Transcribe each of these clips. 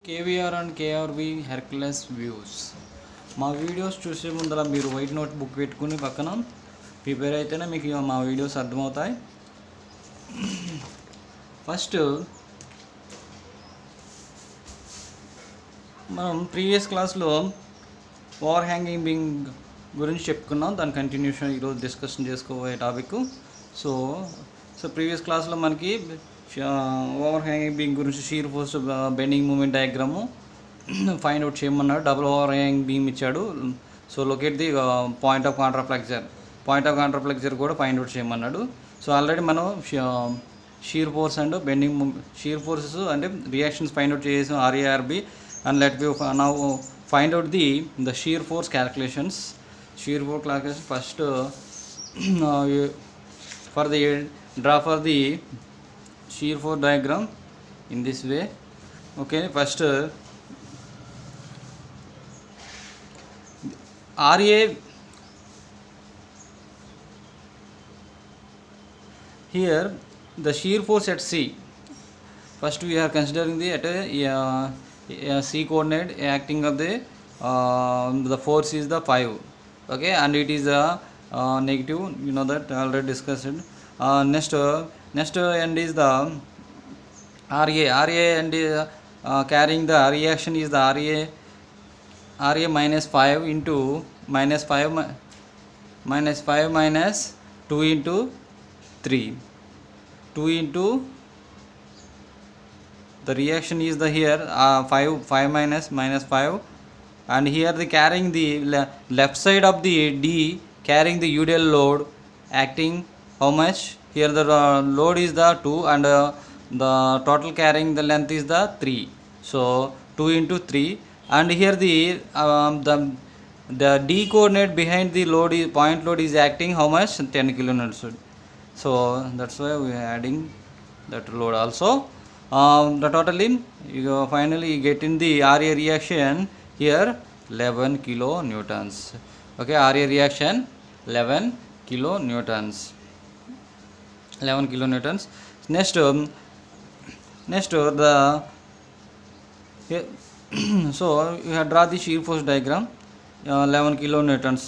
KVR and KRV Hercules views. మా videos చూసే ముందర మీరు వైట్ నోట్ బుక్ పెట్టుకుని పక్కన ప్రిపేర్ అయితేనే మీకు మా వీడియోస్ అర్థమవుతాయి. ఫస్ట్ మనం ప్రీవియస్ క్లాస్లో ఓవర్ హ్యాంగింగ్ బీయింగ్ గురించి చెప్పుకున్నాం. దాని కంటిన్యూషన్ ఈరోజు డిస్కషన్ చేసుకోబోయే టాపిక్. సో ప్రీవియస్ క్లాస్లో మనకి ఓవర్ హ్యాంగింగ్ బీయింగ్ గురించి shear force bending moment diagram find out చేయమన్నాడు. డబుల్ ఓవర్ హ్యాంగింగ్ బీమ్ ఇచ్చాడు. So locate the point of contraflexure కూడా ఫైండ్ అవుట్ చేయమన్నాడు. సో ఆల్రెడీ మనం shear force and bending shear forces అంటే reactions find out చేసాం RA RB. And let we now find out the shear force calculations. First for the draw for the shear force diagram in this way. Okay, first RA here the shear force at C. First we are considering the at a C coordinate acting of the force is the 5. Okay, and it is a negative, you know that already discussed. Next end is the RA and carrying the reaction is the RA minus 5 into minus 5 minus 2 into 3. 2 into the reaction is the here 5 minus 5, and here the carrying the left side of the D carrying the UDL load acting how much? Here the load is the 2 and the total carrying the length is the 3. So 2 into 3, and here the D coordinate behind the load is point load is acting how much? 10 kilonewtons. So that's why we are adding that load also. The totally finally you get in the RA reaction here 11 kilonewtons. Okay, RA reaction 11 kilonewtons. Next the so you have draw the shear force diagram. 11 kilonewtons,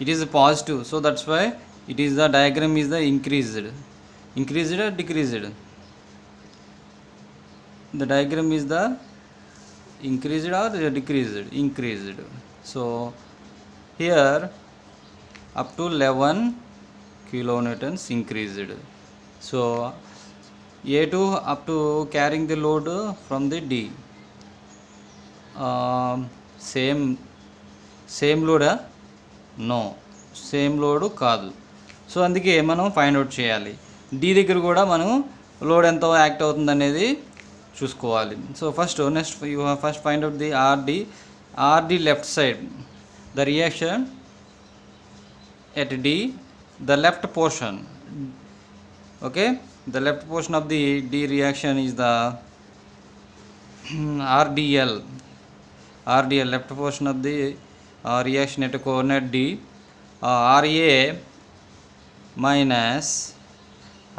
it is positive, so that's why it is the diagram is the increased or decreased. The diagram is the increased or decreased. So here up to 11 kilonewtons increased. So A2 up to carrying the load from the D, same load no, same load కాదు. So అందుకే మనం find out చేయాలి. D దగ్గర కూడా మనం load ఎంత act అవుతుంది అనేది చూసుకోవాలి. So next you first find out the RD left side the reaction at D, the left portion. Okay, the left portion of the D reaction is the RDL. Left portion of the reaction at coordinate D. RA minus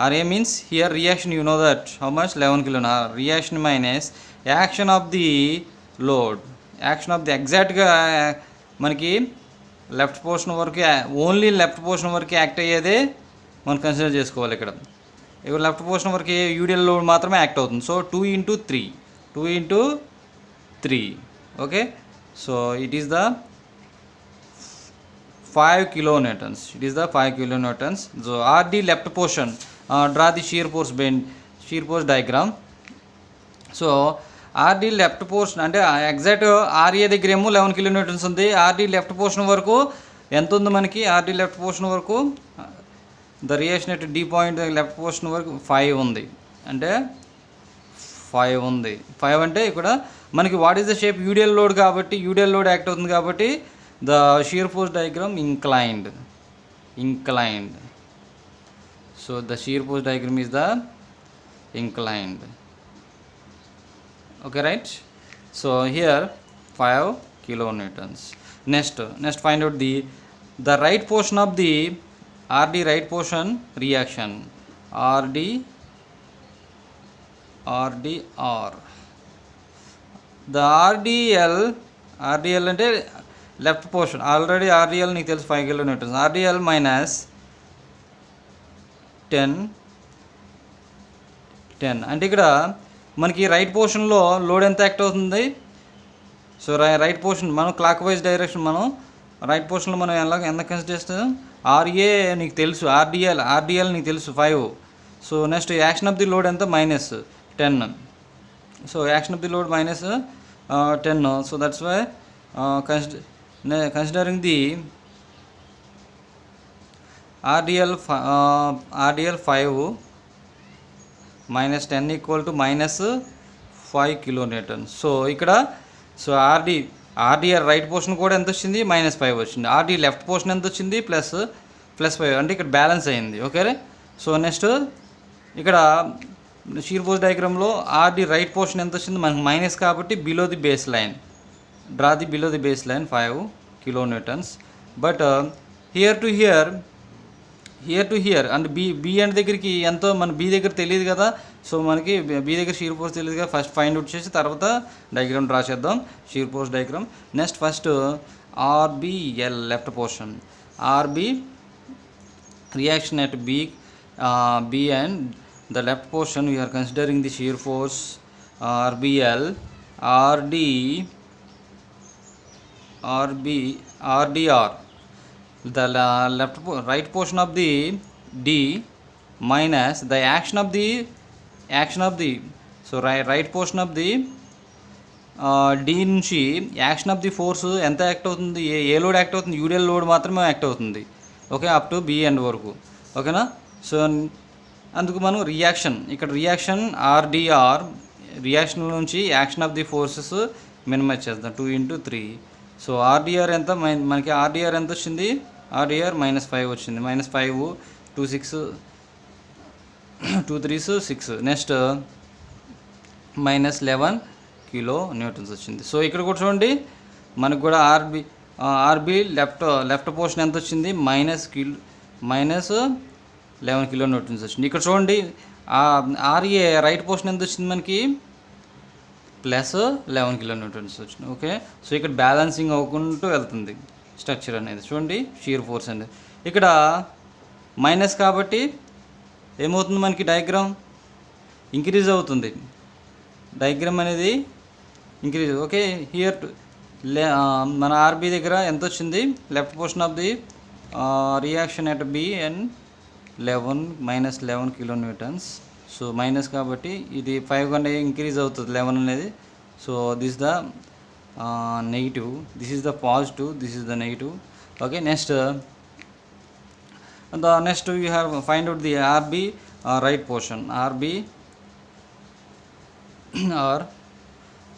RA means here reaction, you know that how much? 11 kilonewtons. Reaction minus action of the load. Action of the exact గా మనకి left portion వరకు only left portion వరకు act అయ్యేదే మనం consider చేసుకోవాలి. ఇక్కడ left portion వరకు UDL load మాత్రమే యాక్ట్ అవుతుంది. So 2 into 3. Okay, so it is the 5 kilonewtons. So RD left portion draw the shear force diagram. So RD left portion అంటే exact RA దగ్గర ఏమో 11 kilonewtons ఉంది. RD లెఫ్ట్ పోర్షన్ వరకు ఎంత ఉంది మనకి? RD లెఫ్ట్ పోర్షన్ వరకు the reaction at D point left portion వరకు 5 ఉంది. అంటే 5 అంటే ఇక్కడ మనకి what is the shape? UDL load కాబట్టి యూడిఎల్ లోడ్ యాక్ట్ అవుతుంది కాబట్టి the shear force diagram inclined. So the shear force diagram is the inclined. Okay, right? So here 5 kilonewtons. Next find out the right portion of the RD right portion reaction. RDR the RDL అంటే left portion. Already ఆర్డిఎల్ నీకు తెలుసు 5 kilonewtons. ఆర్డిఎల్ minus 10 అంటే ఇక్కడ మనకి right పోర్షన్లో load ఎంత act అవుతుంది? So right portion మనం clock wise direction, మనం రైట్ పోర్షన్లో మనం ఎంత కన్సిడర్ చేస్తాం? ఆర్ఏ నీకు తెలుసు, ఆర్డిఎల్ నీకు తెలుసు 5. So next action of the load ఎంత? -10. So action of the load -10. So that's why considering the RDL 5 -10 equal to -5 kilonewtons. So ఇక్కడ సో ఆర్డిఆర్ రైట్ పోర్షన్ కూడా ఎంత వచ్చింది? -5 వచ్చింది. ఆర్డి లెఫ్ట్ పోర్షన్ ఎంత వచ్చింది? +5 అంటే ఇక్కడ బ్యాలెన్స్ అయింది. ఓకే. సో నెక్స్ట్ ఇక్కడ షీర్ ఫోర్స్ డయాగ్రామ్లో ఆర్డి రైట్ పోర్షన్ ఎంత వచ్చింది? మనకు మైనస్ కాబట్టి below the base line, draw the below the base line 5 kilonewtons. But here to here and B and దగ్గరికి ఎంతో మన బి దగ్గర తెలియదు కదా. సో మనకి బి దగ్గర షీర్ ఫోర్స్ తెలియదు కదా. ఫస్ట్ ఫైండ్ అవుట్ చేసి తర్వాత డయాగ్రామ్ డ్రా చేద్దాం, shear force diagram. Next first RBL left portion, RB reaction at B and the left portion we are considering the shear force RBL, RDR, the right portion of the D minus the action of the so right portion of the D నుంచి action of the force ఎంత act అవుతుంది? ఏ load act అవుతుంది? UDL load మాత్రమే act అవుతుంది. Okay, up to B end వరకు. ఓకేనా? So అందుకు మనం ఇక్కడ రియాక్షన్ ఆర్డిఆర్ రియాక్షన్ నుంచి action of the forces minimize చేద్దాం. 2 × 3. సో ఆర్డిఆర్ ఎంత? మనకి ఆర్డిఆర్ ఎంత వచ్చింది? ఆర్డిఆర్ -5 వచ్చింది. -5 2 6 2 3s 6. నెక్స్ట్ -11 kilonewtons వచ్చింది. సో ఇక్కడ కూడా చూడండి, మనకు కూడా ఆర్బి లెఫ్ట్ పోర్షన్ ఎంత వచ్చింది? -11 kilonewtons వచ్చింది. ఇక్కడ చూడండి ఆర్ఏ రైట్ పోర్షన్ ఎంత వచ్చింది? మనకి +11 kilonewtons వచ్చింది. ఓకే, సో ఇక్కడ బ్యాలెన్సింగ్ అవ్వకుంటూ వెళ్తుంది స్ట్రక్చర్ అనేది. చూడండి షీర్ ఫోర్స్ అనేది ఇక్కడ మైనస్ కాబట్టి ఏమవుతుంది? మనకి డయాగ్రామ్ ఇంక్రీజ్ అవుతుంది, డయాగ్రామ్ అనేది ఇంక్రీజ్. ఓకే, హియర్ మన ఆర్బి దగ్గర ఎంత వచ్చింది? Left portion of the reaction at B end -11 kilonewtons. So minus కాబట్టి ఇది 5 కన్నా ఇంక్రీజ్ అవుతుంది 11 అనేది. So this the negative, this is the positive, this is the negative. Okay, next you have find out the RB right portion, RB R.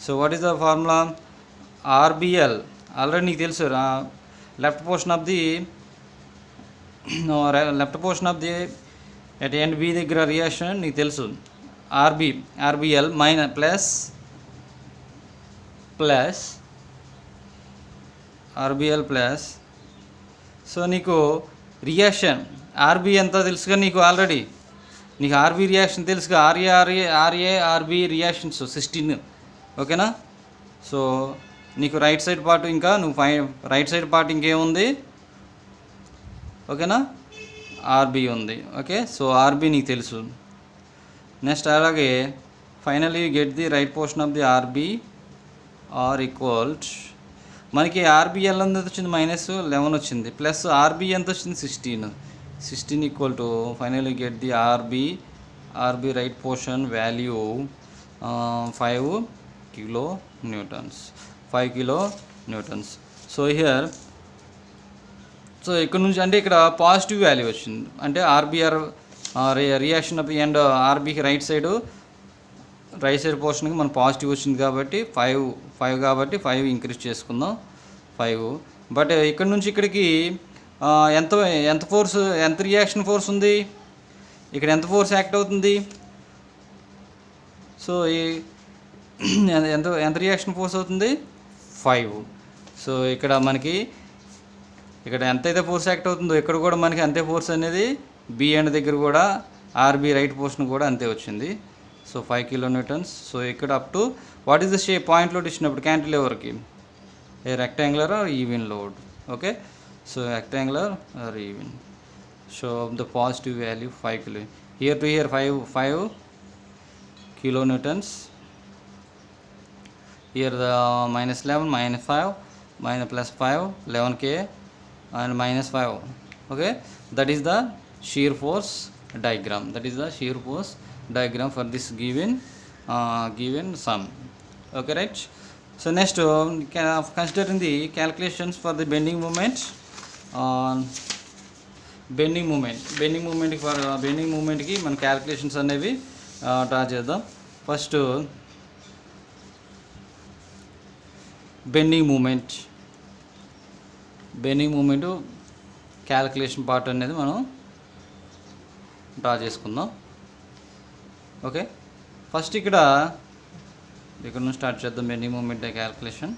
So what is the formula? RBL already నీకు తెలుసు, left portion of the at end B దగ్గర reaction నీకు తెలుసు. RBL plus so నీకు reaction RB ఎంత తెలుసుగా నీకు ఆల్రెడీ. నీకు ఆర్బి రియాక్షన్ తెలుసుగా, ఆర్బి రియాక్షన్స్ 16. ఓకేనా? సో నీకు రైట్ సైడ్ పార్ట్ ఇంకా రైట్ సైడ్ పార్ట్ ఇంకేముంది? ఓకేనా? ఆర్బి ఉంది. ఓకే, సో ఆర్బి నీకు తెలుసు. నెక్స్ట్ అలాగే finally get the right portion of the RB R equals మనకి ఆర్బిఎల్ ఎంత వచ్చింది? -11 వచ్చింది. ప్లస్ ఆర్బి ఎంత వచ్చింది? 16 equal to finally get the RB right portion value 5 kilonewtons. So here so ఇక్కడ నుంచి అంటే ఇక్కడ పాజిటివ్ వాల్యూ వచ్చింది, అంటే RBR reaction of the end ఆర్బీకి రైట్ సైడ్ పోర్షన్కి మన పాజిటివ్ వచ్చింది కాబట్టి 5 కాబట్టి 5 ఇంక్రీజ్ చేసుకుందాం 5. బట్ ఇక్కడ నుంచి ఇక్కడికి ఎంత ఫోర్స్, ఎంత రియాక్షన్ ఫోర్స్ ఉంది? ఇక్కడ ఎంత ఫోర్స్ యాక్ట్ అవుతుంది? సో ఎంత రియాక్షన్ ఫోర్స్ అవుతుంది? 5. సో ఇక్కడ మనకి ఎంతైతే ఫోర్స్ యాక్ట్ అవుతుందో ఇక్కడ కూడా మనకి అంతే ఫోర్స్ అనేది బి ఎండ్ దగ్గర కూడా ఆర్బి రైట్ పోర్షన్ కూడా అంతే వచ్చింది. So 5 kilonewtons. సో ఇక్కడ up to what is the shape point load ఇచ్చినప్పుడు క్యాంటిలివర్కి a rectangular or even load. Okay, so rectangular or even. So the positive value 5 kilo. Here to here 5 kilonewtons. Here the minus 11 minus 5 minus plus 5 11 k and minus 5. Okay, that is the shear force diagram. That is the shear force diagram for this given sum. Okay, right. So next considering the calculations for the bending moment. Bending మూమెంట్కి మన calculations అనేవి draw చేద్దాం. First bending moment calculation part అనేది మనం draw చేసుకుందాం. Okay, first ఇక్కడ నుంచి start చేద్దాం. బెండింగ్ మూమెంట్ క్యాలిక్యులేషన్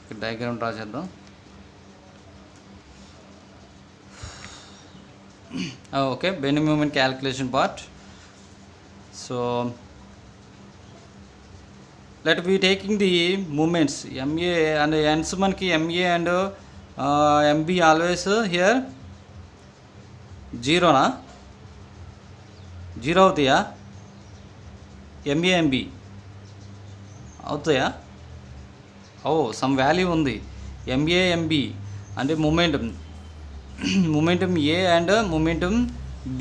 ఇక్కడ డయాగ్రామ్ డ్రా చేద్దాం. Okay, bending moment calculation part. So let we taking the moments MA and ends manki MA and MB always here 0 na 0 avutaya MA MB avutaya. Some value undi MA MB and momentum A and momentum B.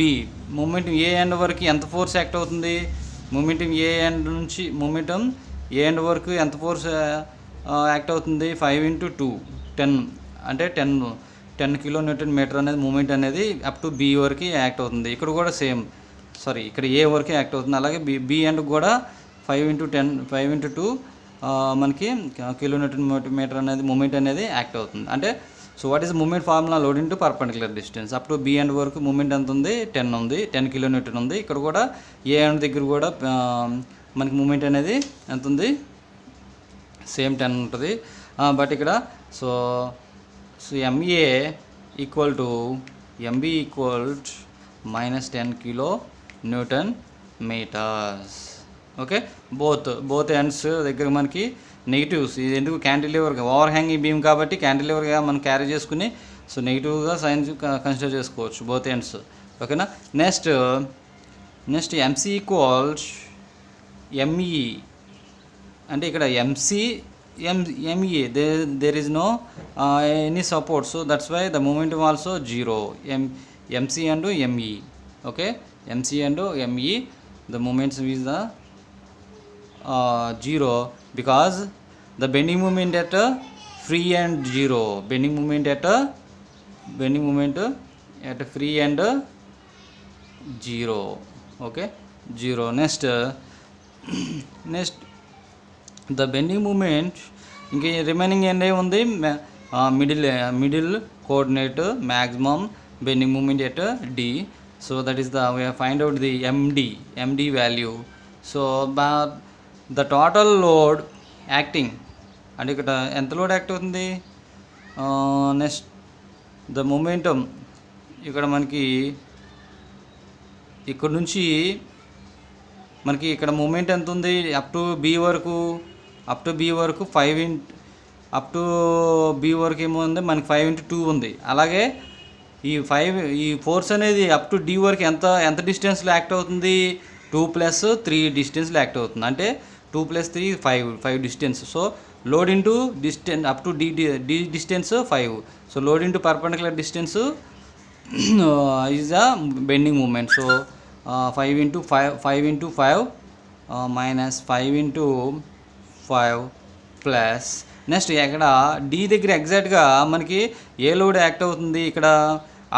momentum A and వరకు ఎంత force act అవుతుంది? momentum A and నుంచి momentum A and వరకు ఎంత force act అవుతుంది? 5 × 2 10 అంటే 10 kilonewton metre అనేది moment అనేది అప్ టు B వరకు యాక్ట్ అవుతుంది. ఇక్కడ కూడా సేమ్, ఇక్కడ A వరకు యాక్ట్ అవుతుంది. అలాగే B అండ్ కూడా 5 × 2 మనకి కిలోన్యూటన్ మీటర్ అనేది మూమెంట్ అనేది యాక్ట్ అవుతుంది. అంటే so what is moment formula? Load into perpendicular distance. Up to B end వరకు మూమెంట్ ఎంత ఉంది? 10 కిలోన్యూటన్ ఉంది. ఇక్కడ కూడా ఏ అండ్ దగ్గర కూడా మనకి మూమెంట్ అనేది ఎంత ఉంది? సేమ్ 10 ఉంటుంది. బట్ ఇక్కడ so MA equal to MB equal -10 kilonewton metres. Okay, both ends దగ్గర మనకి నెగిటివ్స్. ఇది ఎందుకు? క్యాంటిలివర్గా ఓవర్ హ్యాంగింగ్ బీమ్ కాబట్టి క్యాంటిలివర్గా మనం క్యారీ చేసుకుని సో నెగిటివ్గా సైన్స్ కన్సిడర్ చేసుకోవచ్చు బోత్ ఎండ్స్. ఓకేనా. Next MC equals ME. అంటే ఇక్కడ ME there is no any support, so that's why the momentum also 0. MC and ME. Okay, MC and ME the moments is the 0 because the bending moment at free and 0. Bending moment at free and 0. Okay, 0. Next the bending moment ఇంక remaining ఏంటి ఉంది? Middle coordinate maximum bending moment at D. So that is we have find out the MD value. So the total load acting అంటే ఇక్కడ ఎంత load act అవుతుంది? Next the momentum ఇక్కడ మనకి ఇక్కడ నుంచి మనకి ఇక్కడ మూమెంట్ ఎంత ఉంది? అప్ టు బి వరకు 5 అప్ టు బి వరకు ఏమో ఉంది మనకి 5 × 2 ఉంది. అలాగే ఈ ఫోర్స్ అనేది అప్ టు డి వరకు ఎంత డిస్టెన్స్లో యాక్ట్ అవుతుంది? 2 + 3 డిస్టెన్స్లో యాక్ట్ అవుతుంది. అంటే 2 + 3 5 distance. So load into distance up to D distance 5. So load into perpendicular distance is the bending moment. So 5 × 5 minus 5 × 5 plus next ఇక్కడ డి దగ్గర ఎగ్జాక్ట్గా మనకి ఏ లోడ్ యాక్ట్ అవుతుంది? ఇక్కడ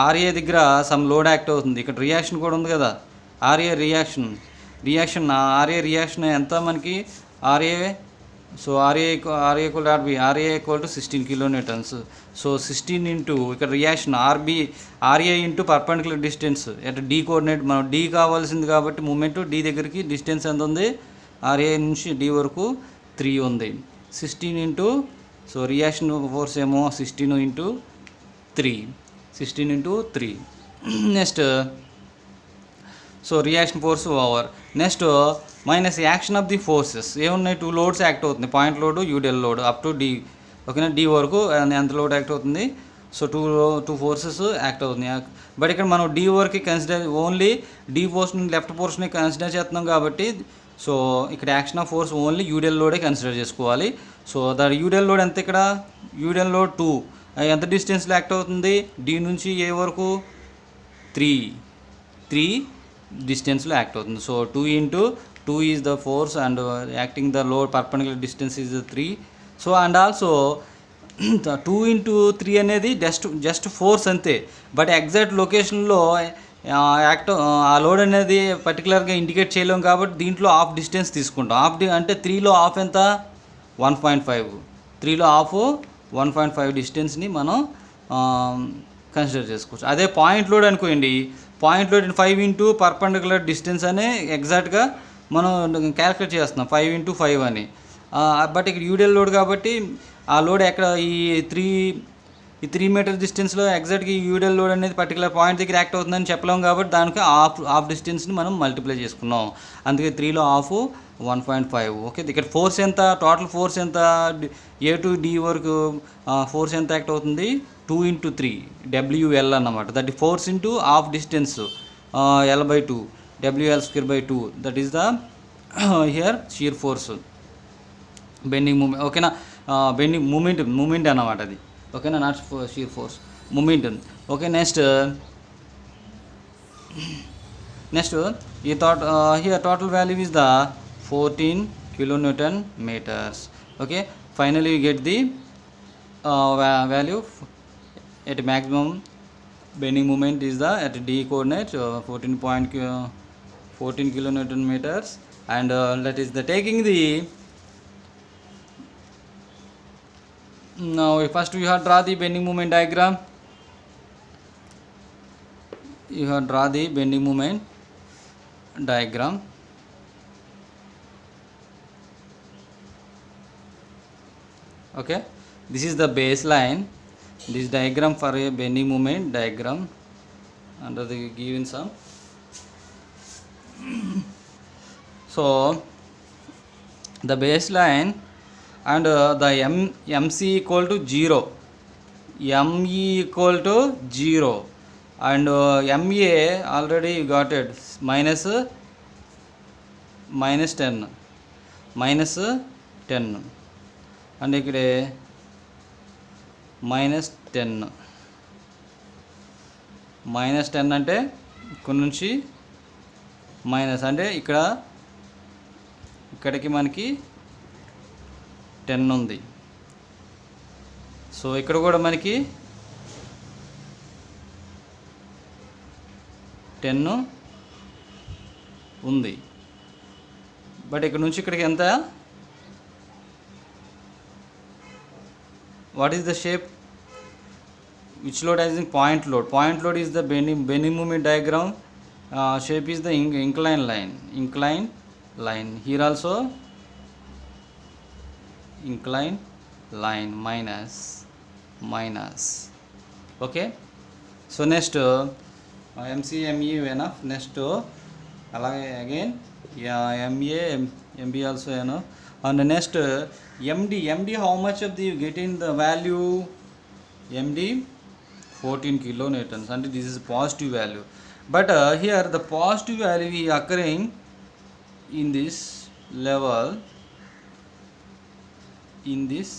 ఆర్ఏ దగ్గర సమ్ లోడ్ యాక్ట్ అవుతుంది. ఇక్కడ రియాక్షన్ కూడా ఉంది కదా, ఆర్ఏ రియాక్షన్ ఎంత మనకి? RA so RA equal to 16 kilonewtons. So 16 into ఇక్కడ reaction RA into perpendicular distance అంటే డి కోఆర్డినేట్ మనం డి కావాల్సింది కాబట్టి మూమెంట్ డి దగ్గరికి డిస్టెన్స్ ఎంత ఉంది? ఆర్ఏ నుంచి డి వరకు 3 ఉంది. 16 ఇంటూ సో రియాక్షన్ ఫోర్స్ ఏమో 16 × 3. Next so reaction force over. Next minus action of the forces ఏమున్నాయి, 2 లోడ్స్ యాక్ట్ అవుతుంది, point load, UDL load up to D. ఓకేనా, డి వరకు ఎంత లోడ్ యాక్ట్ అవుతుంది, సో టూ ఫోర్సెస్ యాక్ట్ అవుతుంది. But ఇక్కడ మనం డి వరకు consider only D portion left portion consider చేస్తున్నాం కాబట్టి సో ఇక్కడ action of force only UDL లోడే కన్సిడర్ చేసుకోవాలి. సో ద యూడిఎల్ లోడ్ ఎంత, ఇక్కడ యూడిఎల్ లోడ్ 2 ఎంత డిస్టెన్స్లో యాక్ట్ అవుతుంది, డి నుంచి ఏ వరకు 3 డిస్టెన్స్లో యాక్ట్ అవుతుంది. So 2 into 2 is the force and acting the load perpendicular distance is 3. So and also 2 into 3 అనేది జస్ట్ ఫోర్స్ అంతే, బట్ ఎగ్జాక్ట్ లొకేషన్లో ఆ లోడ్ అనేది పర్టికులర్గా ఇండికేట్ చేయలేము కాబట్టి దీంట్లో హాఫ్ డిస్టెన్స్ తీసుకుంటాం. అంటే 3లో హాఫ్ ఎంత, 1.5. 3లో హాఫ్ 1.5 డిస్టెన్స్ని మనం కన్సిడర్ చేసుకోవచ్చు. అదే పాయింట్ లోడ్ అనుకోండి, point load 5 into perpendicular distance అని ఎగ్జాక్ట్గా మనం క్యాలిక్యులేట్ చేస్తున్నాం, 5 into 5 అని. బట్ ఇక్కడ యూడిఎల్ లోడ్ కాబట్టి ఆ లోడ్ ఎక్కడ ఈ 3 మీటర్ డిస్టెన్స్లో ఎగ్జాక్ట్గా ఈ యూడిఎల్ లోడ్ అనేది పర్టికులర్ పాయింట్ దగ్గర యాక్ట్ అవుతుందని చెప్పలేము కాబట్టి దానికి హాఫ్ డిస్టెన్స్ని మనం మల్టిప్లై చేసుకున్నాం. అందుకే 3లో హాఫ్ 1.5. ఓకే, ఇక్కడ ఫోర్స్ ఎంత, టోటల్ ఫోర్స్ ఎంత, ఏ టు డి వరకు ఫోర్స్ ఎంత యాక్ట్ అవుతుంది, 2 into 3 WL అన్నమాట. That force into half distance L/2 WL²/2. That is the here shear force, bending moment. ఓకేనా, బెండింగ్ మూమెంట్ అన్నమాట అది. ఓకేనా, not shear force, moment. Okay, next ఈ here total value is the 14 kilonewton meters. Okay, finally we get the value at maximum bending moment is the at D coordinate 14 kilonewton meters, and that is the taking the now first you have draw the bending moment diagram. You have draw the bending moment diagram. Okay, this is the baseline, this diagram for a bending moment diagram under the given sum. So the baseline and the MC equal to 0, ME equal to 0, and MA already you got it, minus 10 and ఇక్కడ -10 అంటే ఇక్కడ నుంచి minus అంటే ఇక్కడికి మనకి 10 ఉంది. So ఇక్కడ కూడా మనకి 10 ఉంది, బట్ ఇక్కడ నుంచి ఇక్కడికి ఎంత, what is the shape, which load is in point load is the bending moment diagram. Shape is the inclined line. Here also inclined line, minus. Okay, so next MCME enough. Next alage again MB also enough. And the next MD, how much of the you get in the value, MD 14 kilonewtons, and this is positive value. But here the positive value is occurring in this level, in this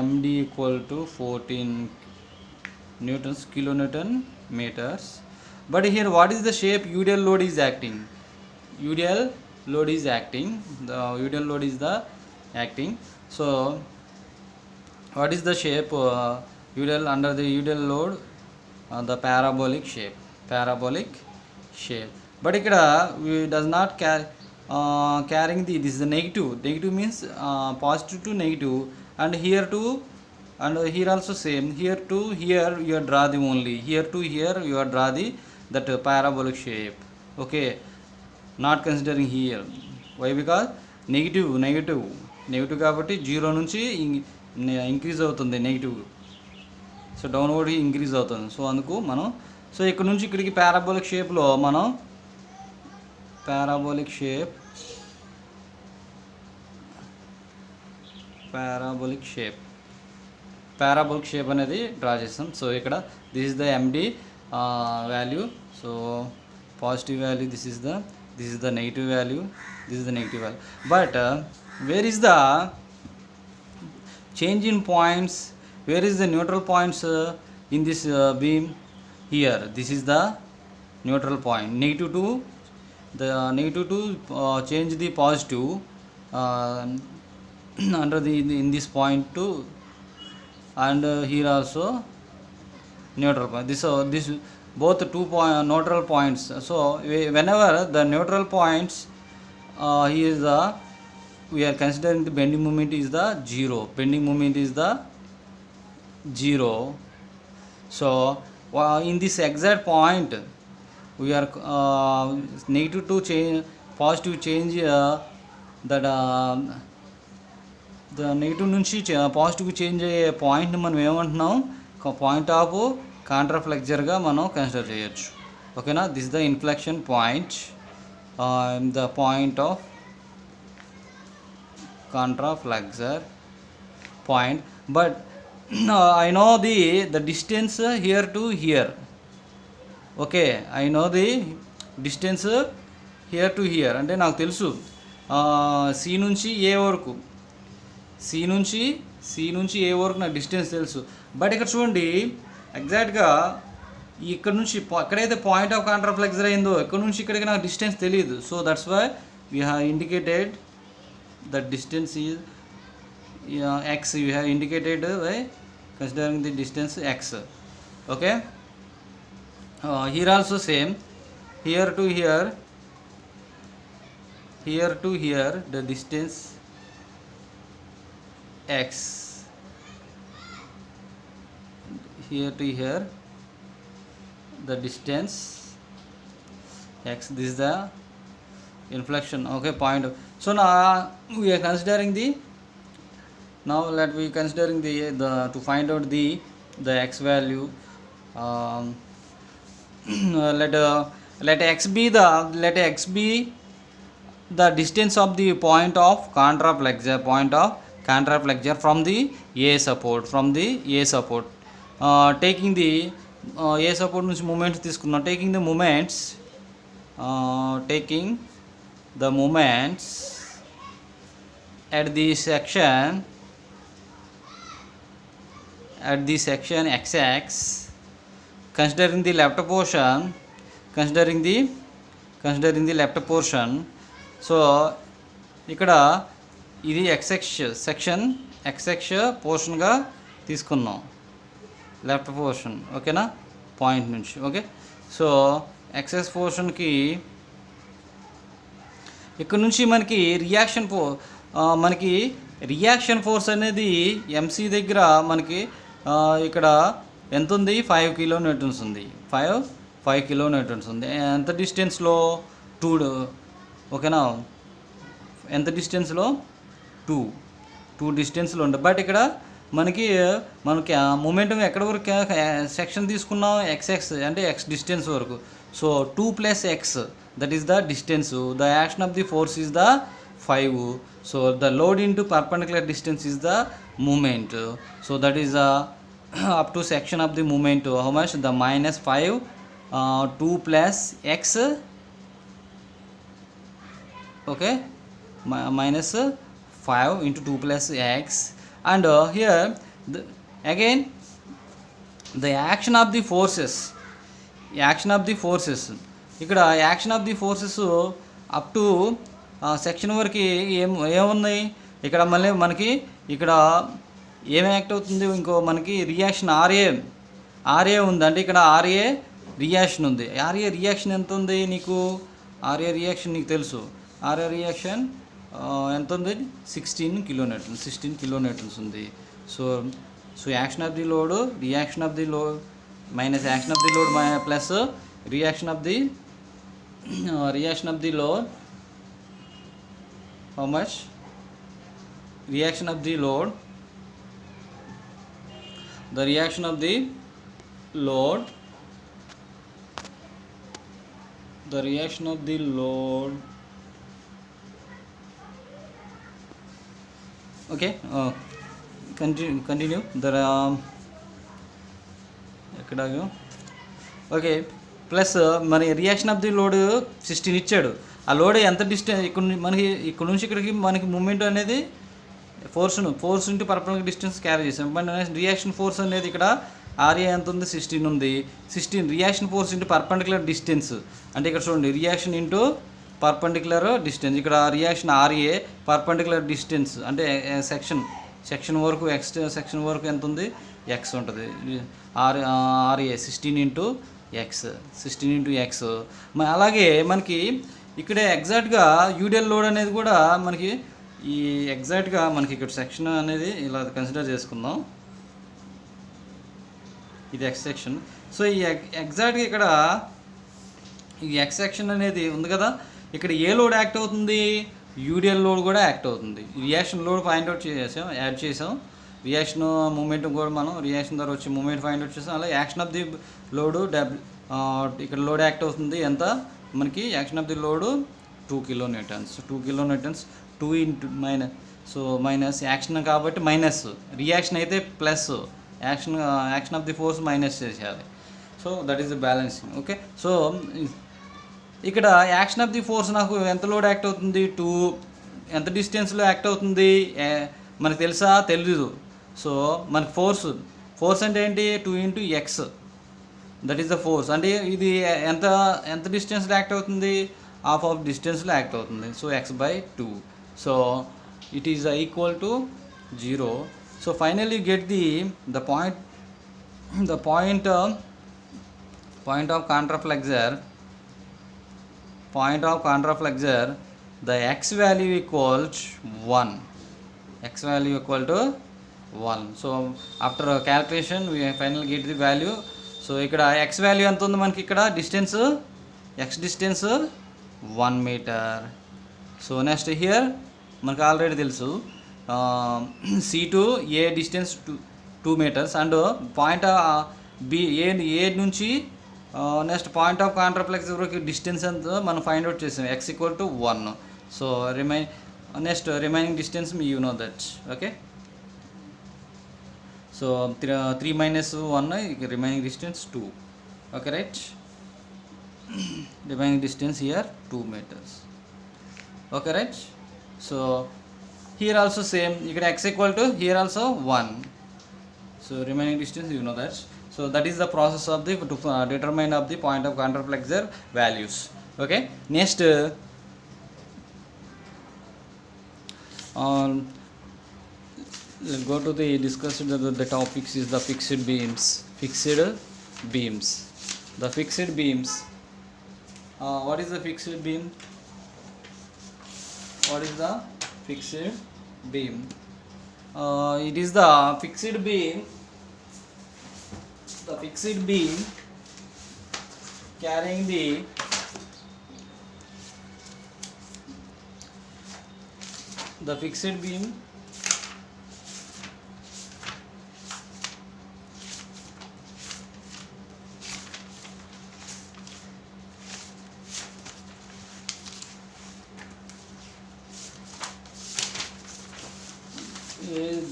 MD equal to 14 kilonewton meters. But here what is the shape, UDL load is acting, the UDL load is the acting. So what is the shape, UDL under the UDL load, the parabolic shape. But ikkada we does not carrying this is the negative means positive to negative, and here to and here also same, here to here you draw the only, here to here you draw the that parabolic shape. Okay, not considering here. Why? Because negative కాబట్టి 0 నుంచి increase అవుతుంది negative, so downward increase అవుతుంది. So అందుకు మనం so ఇక్కడ నుంచి ఇక్కడికి parabolic షేప్లో మనం parabolic shape, parabolic shape అనేది డ్రా చేస్తాం. సో ఇక్కడ this is the MD value. So positive value, this is the negative value, this is the negative value. But where is the change in points, where is the neutral points in this beam? Here, this is the neutral point. Negative 2, the negative 2 change the positive under the in this point 2, and here also neutral point. This both neutral points. So whenever the neutral points here is the, we are considering the bending moment is the 0. Bending moment is the 0. So in this exact point we are negative to change, positive change that the negative నుంచి positive change అయ్యే పాయింట్ని మనం ఏమంటున్నాం, point of కాంట్రాఫ్లెక్చర్గా మనం consider చేయొచ్చు. ఓకేనా, this the inflection point, the point of contraflexor point. But I know the distance here to here. Okay, I know the distance here to here. అంటే నాకు తెలుసు సి నుంచి ఏ వరకు, సి నుంచి ఏ వరకు నాకు డిస్టెన్స్ తెలుసు. బట్ ఇక్కడ చూడండి, ఎగ్జాక్ట్గా ఇక్కడ నుంచి ఎక్కడైతే పాయింట్ ఆఫ్ కాంట్రాఫ్లెక్సర్ అయిందో ఇక్కడ నుంచి ఇక్కడికి నాకు డిస్టెన్స్ తెలియదు. So that's why we have indicated the distance is x. You have indicated by considering the distance x. Okay, here also same, here to here, the distance x, here to here the distance x. This is the inflection, okay, point. So now we are considering the to find out the x value. Let x be the distance of the point of contraflexure from the A support, taking the A support నుంచి moments తీసుకున్నాం, taking the moments at the section x-axis, considering the left portion. So ఇక్కడ ఇది section x-axis పోర్షన్గా తీసుకున్నాం, left portion. ఓకేనా, point నుంచి. Okay, so x-axis పోర్షన్కి ఇక్కడ నుంచి మనకి రియాక్షన్ ఫోర్స్ అనేది ఎంసీ దగ్గర మనకి ఇక్కడ ఎంత ఉంది, 5 కిలోన్యూటన్స్ ఉంది. 5 కిలోన్యూటన్స్ ఉంది. ఎంత డిస్టెన్స్లో? 2. ఓకేనా, ఎంత డిస్టెన్స్లో? 2 డిస్టెన్స్లో ఉంటుంది. బట్ ఇక్కడ మనకి మొమెంటం ఎక్కడ వరకు సెక్షన్ తీసుకున్నాం, ఎక్స్ఎక్స్ అంటే x డిస్టెన్స్ వరకు. So 2 + x, that is the distance. The action of the force is the 5. So the load into perpendicular distance is the moment. So that is up to section of the moment. How much? The -5, 2 + x, okay, -5 into 2 + x. And here again the action of the forces, ఇక్కడ action of the forces up to section వరకు ఏమున్నాయి. ఇక్కడ మళ్ళీ మనకి ఇక్కడ ఏమి act అవుతుంది, ఇంకో మనకి రియాక్షన్ ఆర్ఏ ఉంది. అంటే ఇక్కడ ఆర్ఏ రియాక్షన్ ఉంది. ఆర్ఏ రియాక్షన్ ఎంత ఉంది నీకు? ఆర్ఏ రియాక్షన్ నీకు తెలుసు. ఆర్ఏ రియాక్షన్ ఎంత ఉంది? 16 కిలోన్యూటన్స్ ఉంది. So action of the load, reaction of the load minus action of the load plus reaction of the load. How much? Reaction of the load, the reaction of the load the reaction of the load. Okay, continue the ఎక్కడ okay plus మరి reaction of the load 16 ఇచ్చాడు. ఆ load ఎంత distance ఇక్కడ నుంచి ఇక్కడికి మనకి moment అనేది force into perpendicular distance carry చేసాం. బట్ రియాక్షన్ ఫోర్స్ అనేది ఇక్కడ ఆర్ఏ ఎంత ఉంది, 16 ఉంది. 16 reaction force into perpendicular distance అంటే ఇక్కడ చూడండి, రియాక్షన్ ఇంటూ పర్పెండిక్యులర్ డిస్టెన్స్. ఇక్కడ రియాక్షన్ ఆర్ఏ, పర్పెండిక్యులర్ డిస్టెన్స్ అంటే సెక్షన్ వరకు సెక్షన్ వరకు ఎంత ఉంది, ఎక్స్ ఉంటుంది. RA 16 into X. అలాగే మనకి ఇక్కడ ఎగ్జాక్ట్గా యూడిఎల్ లోడ్ అనేది కూడా మనకి ఈ ఎగ్జాక్ట్గా మనకి ఇక్కడ సెక్షన్ అనేది ఇలా కన్సిడర్ చేసుకుందాం. ఇది ఎక్స్ సెక్షన్. సో ఈ ఎగ్జాక్ట్గా ఇక్కడ ఈ ఎక్స్ సెక్షన్ అనేది ఉంది కదా, ఇక్కడ ఏ లోడ్ యాక్ట్ అవుతుంది, యూడిఎల్ లోడ్ కూడా యాక్ట్ అవుతుంది. Reaction load find out add చేసాం. రియాక్షన్ మూమెంట్ కూడా మనం రియాక్షన్ ద్వారా వచ్చి మూమెంట్ ఫైండ్ అవుట్ చేసాం. అలా యాక్షన్ ఆఫ్ ది లోడు ఇక్కడ లోడ్ యాక్ట్ అవుతుంది ఎంత మనకి, action of the load 2 kilonewtons. 2 into minus action కాబట్టి మైనస్, రియాక్షన్ అయితే plus, action of the force minus చేసేయాలి. So that is the balancing. Okay, so ఇక్కడ యాక్షన్ ఆఫ్ ది ఫోర్స్ నాకు ఎంత లోడ్ యాక్ట్ అవుతుంది, 2 ఎంత డిస్టెన్స్లో యాక్ట్ అవుతుంది మనకు తెలుసా, తెలీదు. సో మనకి ఫోర్స్ అంటే ఏంటి, 2 into X, that is the force. అంటే ఇది ఎంత డిస్టెన్స్లో యాక్ట్ అవుతుంది, హాఫ్ ఆఫ్ డిస్టెన్స్లో యాక్ట్ అవుతుంది. So x/2. So it is equal to 0. So finally get the point of contraflexure, the x value equals 1. So after calculation we finally get the value. సో ఇక్కడ x value ఎంత ఉంది మనకి, ఇక్కడ x distance 1 meter. So next here మనకు already తెలుసు C to A distance 2 meters and point B A నుంచి next point of contraflexure వరకు డిస్టెన్స్ ఎంత మనం ఫైండ్ అవుట్ చేసాం, x = 1. So remaining distance you know that. Okay, so 3 - 1 remaining distance 2. Okay, right? Remaining distance here 2 meters. Okay, right? So here also same, you get x = here also 1. So remaining distance you know that. So that is the process of the to determine of the point of contraflexure values. Okay, next let's go to the discussion. The topics is the fixed beams. The fixed beams. What is the fixed beam? It is the fixed beam carrying the fixed beam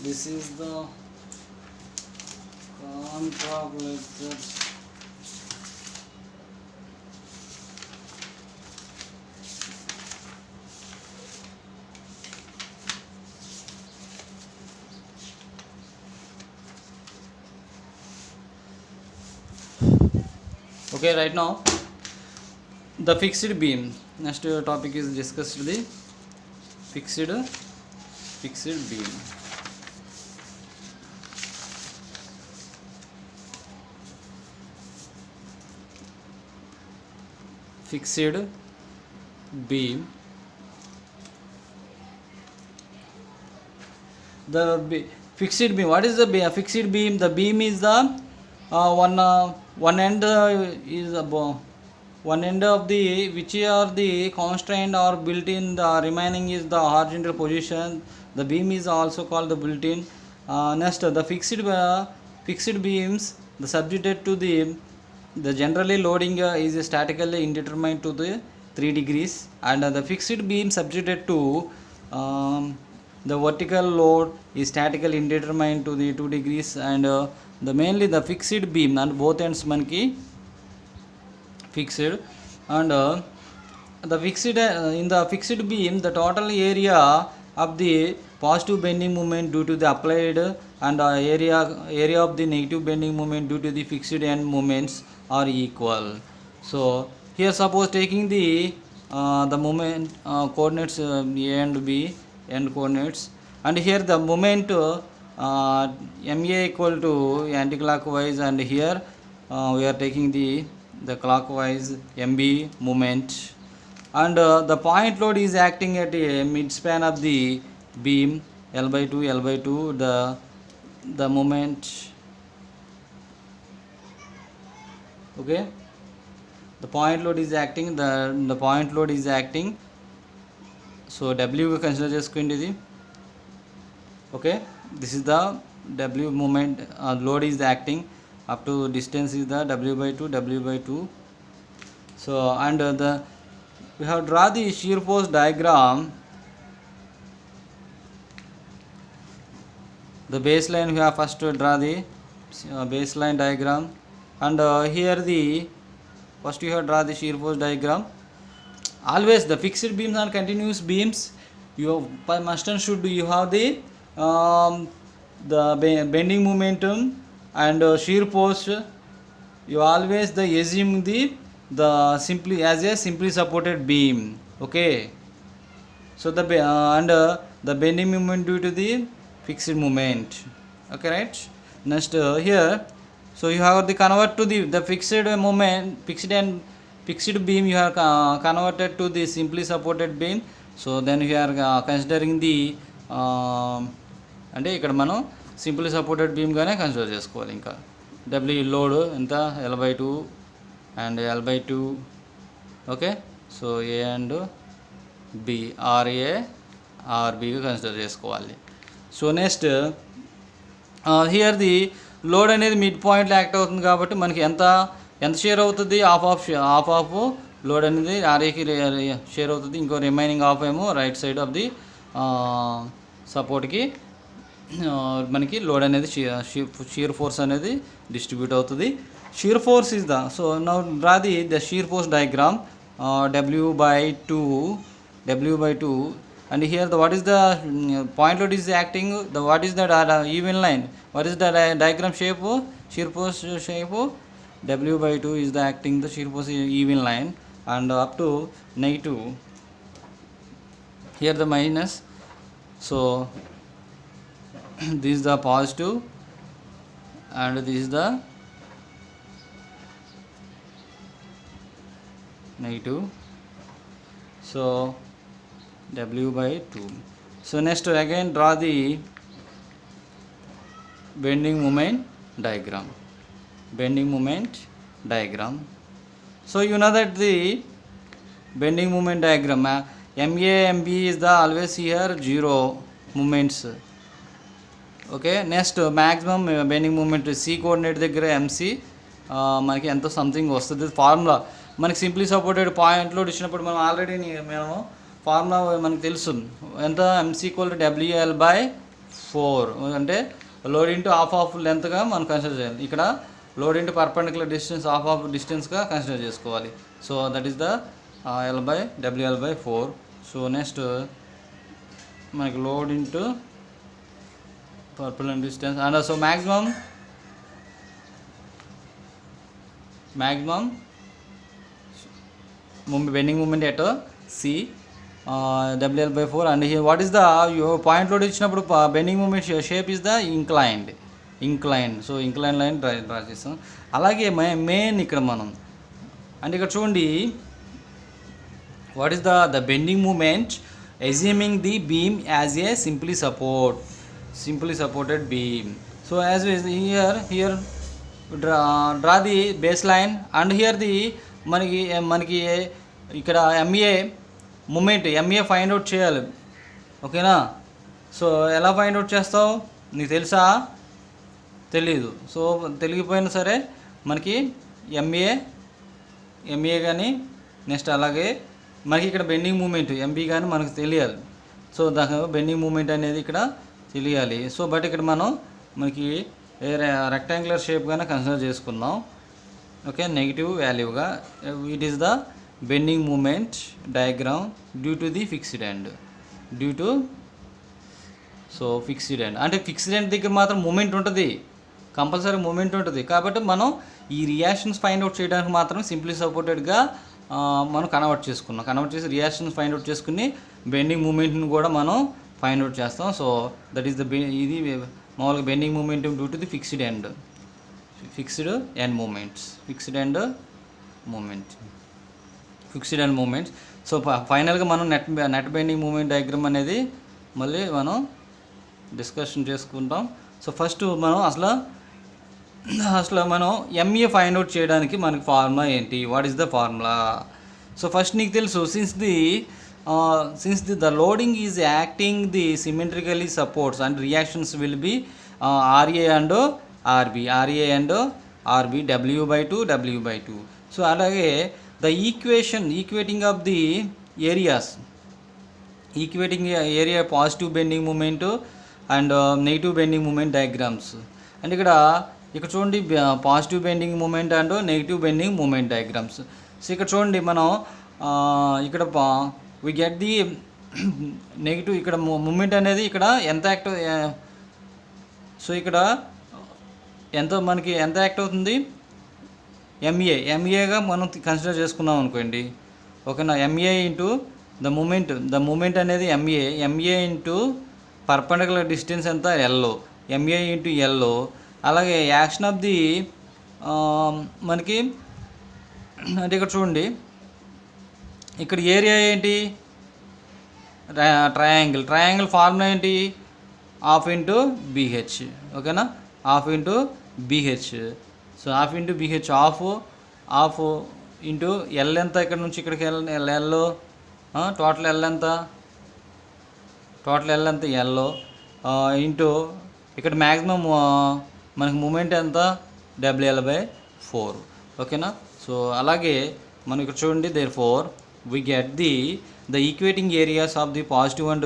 this is the contraflexure. Okay, right now the fixed beam. Next topic is discussed the fixed beam. Fixed beam. Fixed beam. What is the fixed beam? The beam is the one end is one end of the which are the constrained or built in, the remaining is the horizontal position. The beam is also called the built-in. Next the fixed beams, the subjected to the the generally loading is statically indeterminate to the 3 degrees, and the fixed beam subjected to the vertical load is statically indeterminate to the 2 degrees, and the mainly the fixed beam and both ends manki fixed, and the fixed in the fixed beam the total area of the positive bending moment due to the applied and area of the negative bending moment due to the fixed end moments are equal. So here suppose taking the moment coordinates A and B end coordinates, and here the moment MA equal to anti-clockwise, and here we are taking the clockwise MB moment, and the point load is acting at a mid span of the beam L by 2 the moment, okay, the point load is acting, the point load is acting, so W consider చేసుకుంటే ఇది, okay, this is the W moment load is acting up to distance is the W by 2. So and we have draw the shear force diagram. The baseline we have first to draw the baseline diagram, and here the first you have draw the shear force diagram. Always the fixed beams and continuous beams, you must and should you have the bending momentum and shear force, you always the assume the simply as a simply supported beam, okay. So the and the bending moment due to the fixed moment, okay, right. Next here, so you have the convert to the fixed moment, fixed beam you have converted to the simply supported beam. So then you are considering the అంటే ఇక్కడ మనం simple supported బీమ్గానే consider చేసుకోవాలి. ఇంకా W load ఎంత L/2 and L/2, okay. So A and B RA RBగా consider చేసుకోవాలి. So next here the load అనేది mid పాయింట్లో యాక్ట్ అవుతుంది కాబట్టి మనకి ఎంత షేర్ అవుతుంది, హాఫ్ ఆఫ్ లోడ్ అనేది RAకి షేర్ అవుతుంది, ఇంకో రిమైనింగ్ హాఫ్ ఏమో రైట్ సైడ్ ఆఫ్ ది సపోర్ట్కి మనకి లోడ్ అనేది షీర్ ఫోర్స్ అనేది డిస్ట్రిబ్యూట్ అవుతుంది. Shear force is the, so now draw the shear force diagram W/2 and here what is the point load is acting, what is the even line, what is the diagram shape, shear force shape, W/2 is the acting the shear force even line, and up to negative, here the minus, so this is the positive and this is the negative, so W/2. So next again draw the bending moment diagram. So you know that the bending moment diagram MA MB is the always here 0 moments, okay. Next maximum bending moment C coordinate దగ్గర MC మనకి ఎంతో something వస్తుంది. Formula మనకి simply supported point load ఇచ్చినప్పుడు మనం already మేము formula మనకు తెలుసు ఎంత, MC = WL/4, అంటే లోడ్ ఇంటూ హాఫ్ లెంత్గా మనం కన్సిడర్ చేయాలి. ఇక్కడ load into perpendicular distance half డిస్టెన్స్గా కన్సిడర్ చేసుకోవాలి. So that is the WL/4. So next మనకి load into perpendicular distance, and also maximum bending moment at C WL/4, and here what is the your point load ఇచ్చినప్పుడు bending moment shape is the inclined, so inclined line draw చేస్తాం. అలాగే main ఇక్కడ మనం అంటే ఇక్కడ చూడండి what is the bending moment assuming the beam as a simply supported beam. So as we here draw the baseline, and here the మనకి ఇక్కడ MA moment MA find out చేయాలి, ఓకేనా. సో ఎలా ఫైండ్ అవుట్ చేస్తావు నీకు తెలుసా? తెలీదు. So తెలియకపోయినా సరే మనకి ఎంఏ కానీ నెక్స్ట్ అలాగే మనకి ఇక్కడ బెండింగ్ మూమెంట్ ఎంబీ కానీ మనకు తెలియాలి. సో దాని బెండింగ్ మూమెంట్ అనేది ఇక్కడ తెలియాలి. సో బట్ ఇక్కడ మనకి రెక్టాంగులర్ షేప్ గానే కన్సిడర్ చేసుకుందాం. ఓకే, నెగిటివ్ వాల్యూగా it is the bending moment diagram due to the fixed end. So fixed end అంటే ఫిక్స్డ్ ఎండ్ దగ్గర మాత్రం మూమెంట్ ఉంటుంది, కంపల్సరీ మూమెంట్ ఉంటుంది. కాబట్టి మనం ఈ రియాక్షన్స్ ఫైండ్ అవుట్ చేయడానికి మాత్రం సింప్లీ సపోర్టెడ్గా మనం కన్వర్ట్ చేసి రియాక్షన్స్ ఫైండ్ అవుట్ చేసుకుని బెండింగ్ మూమెంట్ని కూడా మనం ఫైండ్ అవుట్ చేస్తాం. సో దట్ ఈస్ ఇది మామూలుగా bending moment due to the fixed end moments. So ఫైనల్గా మనం నెట్ బెండింగ్ మూమెంట్ డయాగ్రామ్ అనేది మళ్ళీ మనం డిస్కషన్ చేసుకుంటాం. సో ఫస్ట్ మనం అసలు మనం ఎంఏ ఫైండ్ అవుట్ చేయడానికి మనకి ఫార్ములా ఏంటి, what is the formula? So first నీకు తెలుసు, since the loading is acting the symmetrically supports and reactions will be RA and RB W/2. So అలాగే the equating of the area positive bending moment and negative bending moment diagrams. అంటే ఇక్కడ చూడండి positive bending moment and negative bending moment diagrams. So ఇక్కడ చూడండి మనం ఇక్కడ we get the negative ఇక్కడ moment అనేది ఇక్కడ ఎంత యాక్టివ్. సో ఇక్కడ మనకి ఎంత యాక్ట్ అవుతుంది, ఎంఏగా మనం కన్సిడర్ చేసుకున్నాం అనుకోండి. ఓకేనా, ఎంఏ ఇంటూ ద మూమెంట్ అనేది ఎంఏ ఇంటూ పర్పెండిక్యులర్ డిస్టెన్స్ ఎంత ఎల్లో, ఎంఏ ఇంటూ ఎల్లో. అలాగే యాక్షన్ ఆఫ్ ది మనకి అంటే ఇక్కడ చూడండి ఇక్కడ ఏరియా ఏంటి, ట్రయాంగిల్ ఫార్ములా ఏంటి, హాఫ్ ఇంటూ బీహెచ్. ఓకేనా, half into BH. So half into BH half into L ఎంత, ఇక్కడ నుంచి ఇక్కడికి ఎల్ టోటల్ ఎల్ ఎంత ఎల్లో ఇంటూ ఇక్కడ మ్యాక్సిమం మనకి మూమెంట్ ఎంత WL/4. ఓకేనా, సో అలాగే మనం ఇక్కడ చూడండి therefore we get the equating areas of the positive and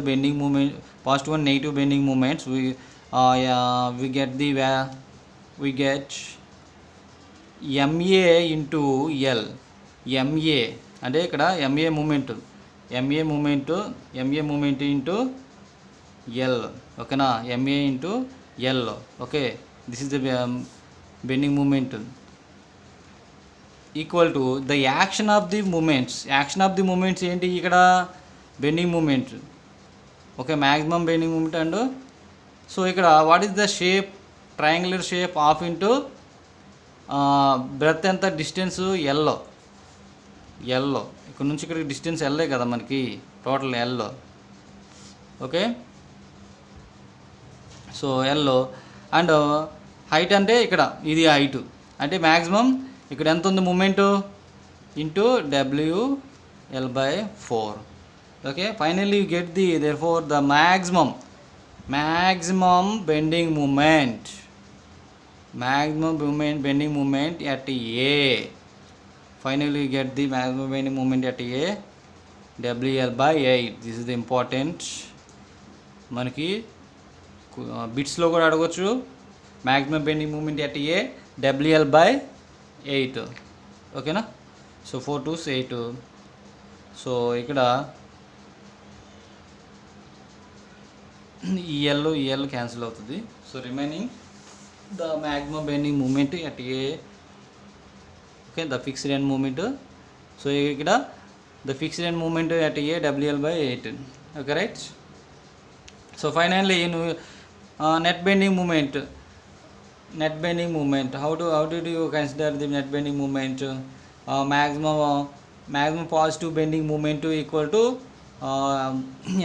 negative bending moments. We get MA into L. MA అంటే ఇక్కడ MA మూమెంట్ ఇంటూ L. ఓకేనా, MA into L. Okay, this is the bending moment equal to the action of the moments ఏంటి ఇక్కడ bending moment. Okay, maximum bending moment and so ఇక్కడ what is the shape, triangular shape half into breadth ఎంత distance ఎల్లో ఇక్కడ నుంచి ఇక్కడికి distance ఎల్లే కదా మనకి టోటల్ ఎల్లో. ఓకే, సో ఎల్లో అండ్ హైట్ అంటే ఇక్కడ ఇది హైట్ అంటే మ్యాక్సిమం ఇక్కడ ఎంత ఉంది movement into WL/4. Okay, finally you get therefore the maximum bending moment bending moment at A. Finally you get the maximum bending moment at A WL/8. This is the important, మనకి బిట్స్లో కూడా అడగవచ్చు. Maximum bending moment at A WL/8. ఓకేనా, so 4 to 8. So ఇక్కడ ఈ L cancel అవుతుంది. So remaining the maximum bending moment at A. Okay, the fixed end moment. So ఇక్కడ the fixed end moment at A WL/8. Okay, right. So finally net bending moment. How did you consider the net bending moment? Maximum positive bending moment equal to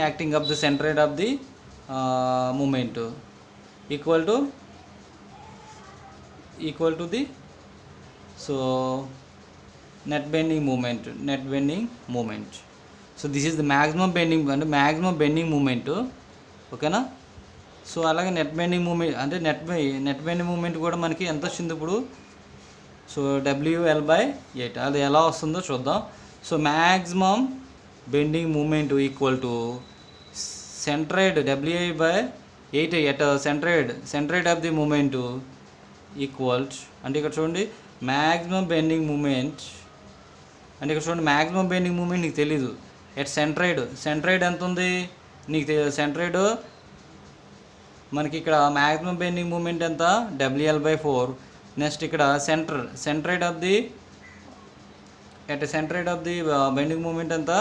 acting of the centroid of the moment equal to the so net bending moment. So this is the maximum bending moment. ఓకేనా, so అలాగే net bending moment అంటే net bending moment కూడా మనకి ఎంత వచ్చింది ఇప్పుడు so WL/8 అది ఎలా వస్తుందో చూద్దాం. So maximum bending moment equal to centroid WI/8 at centroid of the moment equals అంటే ఇక్కడ చూడండి మ్యాక్సిమం బెండింగ్ మూమెంట్ అంటే ఇక్కడ చూడండి మ్యాక్సిమం బెండింగ్ మూమెంట్ నీకు తెలీదు. ఎట్ సెంట్రాయిడ్ ఎంత ఉంది నీకు సెంట్రాయిడ్ మనకి ఇక్కడ మ్యాక్సిమం బెండింగ్ మూమెంట్ ఎంత WL/4. నెక్స్ట్ ఇక్కడ centroid of the bending moment ఎంత.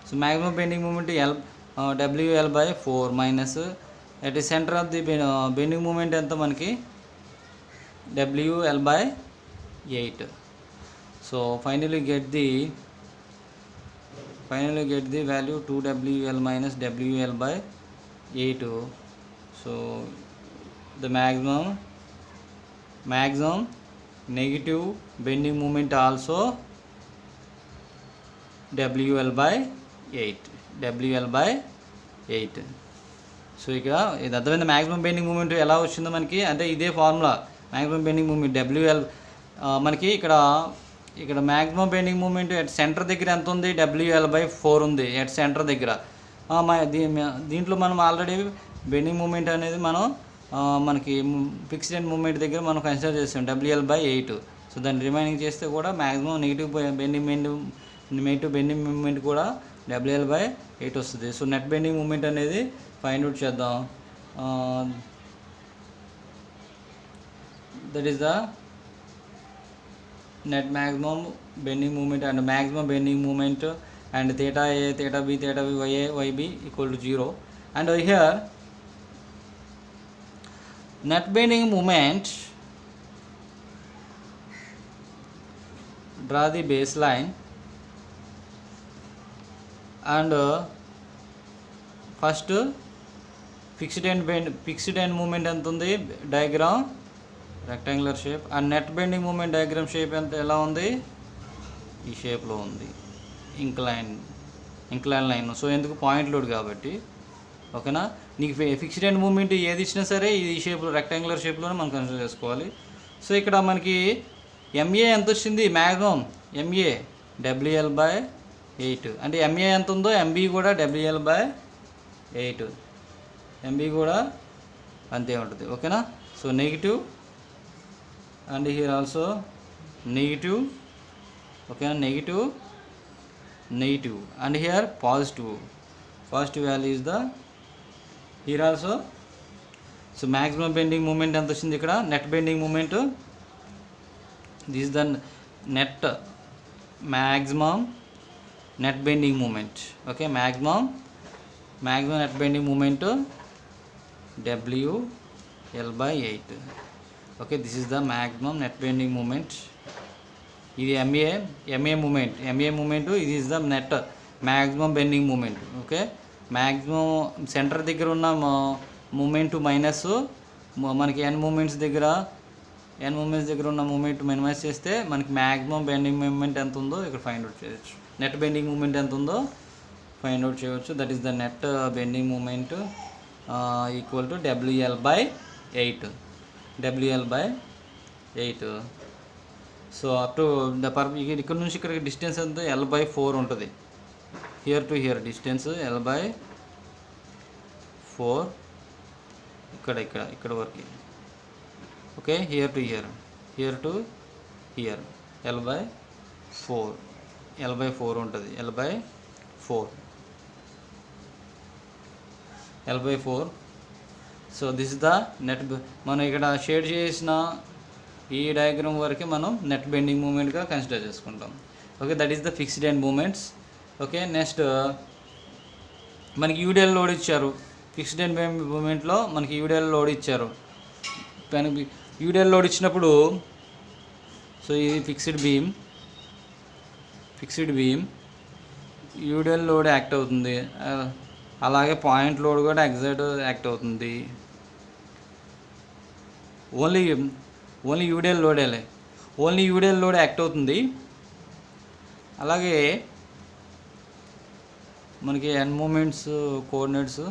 So maximum bending moment WL/4 minus at centre of the bending moment ఎంత మనకి WL/8. So finally get the value 2WL minus WL/8. So the maximum negative bending moment also WL/8. So ఇక్కడ ఇది అర్థమైంది maximum bending moment ఎలా వచ్చిందో మనకి అంటే ఇదే ఫార్ములా మ్యాక్సిమం బెండింగ్ మూమెంట్ మనకి ఇక్కడ maximum bending moment at centre దగ్గర ఎంత ఉంది WL/4 ఉంది ఎట్ సెంటర్ దగ్గర. దీంట్లో మనం ఆల్రెడీ బెండింగ్ మూమెంట్ అనేది మనకి ఫిక్స్డ్ ఎండ్ మూమెంట్ దగ్గర మనం కన్సిడర్ చేస్తాం WL/8. సో దాన్ని రిమైనింగ్ చేస్తే కూడా మ్యాక్సిమం నెగిటివ్ బెండింగ్ మూమెంట్ కూడా WL/8 వస్తుంది. సో నెట్ బెండింగ్ మూమెంట్ అనేది ఫైండ్ అవుట్ చేద్దాం. That is the net maximum bending moment and maximum bending moment and theta A, theta B, theta B, YA, YB equal to 0. And here net bending moment, draw the baseline and first fixed end moment ఎంత ఉంది diagram rectangular shape and net bending moment diagram shape ఎలా ఉంది ఈ షేప్లో ఉంది incline line. So ఎందుకు point load కాబట్టి ఓకేనా. నీకు ఫిక్స్డ్ ఎండ్ మూమెంట్ ఏది ఇచ్చినా సరే ఈ షేప్లో రెక్టాంగులర్ షేప్లోనే మనం కన్సిడర్ చేసుకోవాలి. సో ఇక్కడ మనకి MA ఎంత వచ్చింది మ్యాక్సిమం MA WL/8 అంటే MA ఎంత ఉందో MB కూడా WL/8 MB కూడా అంతే ఉంటుంది ఓకేనా. So negative and here also negative okay negative and here positive value is the here also. So maximum bending moment ఎంత వచ్చింది ఇక్కడ net bending moment this is the maximum net bending moment okay maximum net bending moment WL/8 okay. This is the maximum net bending moment. ఇది MA moment ఇది is the net maximum bending moment okay. Maximum centre దగ్గర ఉన్న moment minus మనకి end moments దగ్గర ఉన్న moment minimise చేస్తే మనకి maximum bending moment ఎంత ఉందో ఇక్కడ ఫైండ్ అవుట్ చేయొచ్చు. నెట్ బెండింగ్ మూమెంట్ ఎంత ఉందో ఫైండ్ అవుట్ చేయవచ్చు. That is the net bending moment equal to WL/8. So up to the ఇక్కడ నుంచి ఇక్కడ డిస్టెన్స్ అంతా L/4 ఉంటుంది. Here to here distance L/4 ఇక్కడ వరకు okay. Here to here L/4 ఉంటుంది. L/4 so this is the net. మనం ఇక్కడ షేడ్ చేసిన ఈ డయాగ్రామ్ వరకే మనం నెట్ బెండింగ్ మూమెంట్గా కన్సిడర్ చేసుకుంటాం okay. That is the fixed end moments okay. Next మనకి యూడిఎల్ లోడ్ ఇచ్చారు. ఫిక్స్డ్ ఎండ్ మూమెంట్లో మనకి యూడిఎల్ లోడ్ ఇచ్చారు. యూడిఎల్ లోడ్ ఇచ్చినప్పుడు సో ఇది fixed beam UDL load act అవుతుంది. అలాగే పాయింట్ లోడ్ కూడా యాక్ట్ అవుతుంది. ఓన్లీ యూడిఎల్ లోడ్ యాక్ట్ అవుతుంది. అలాగే మనకి end moments coordinates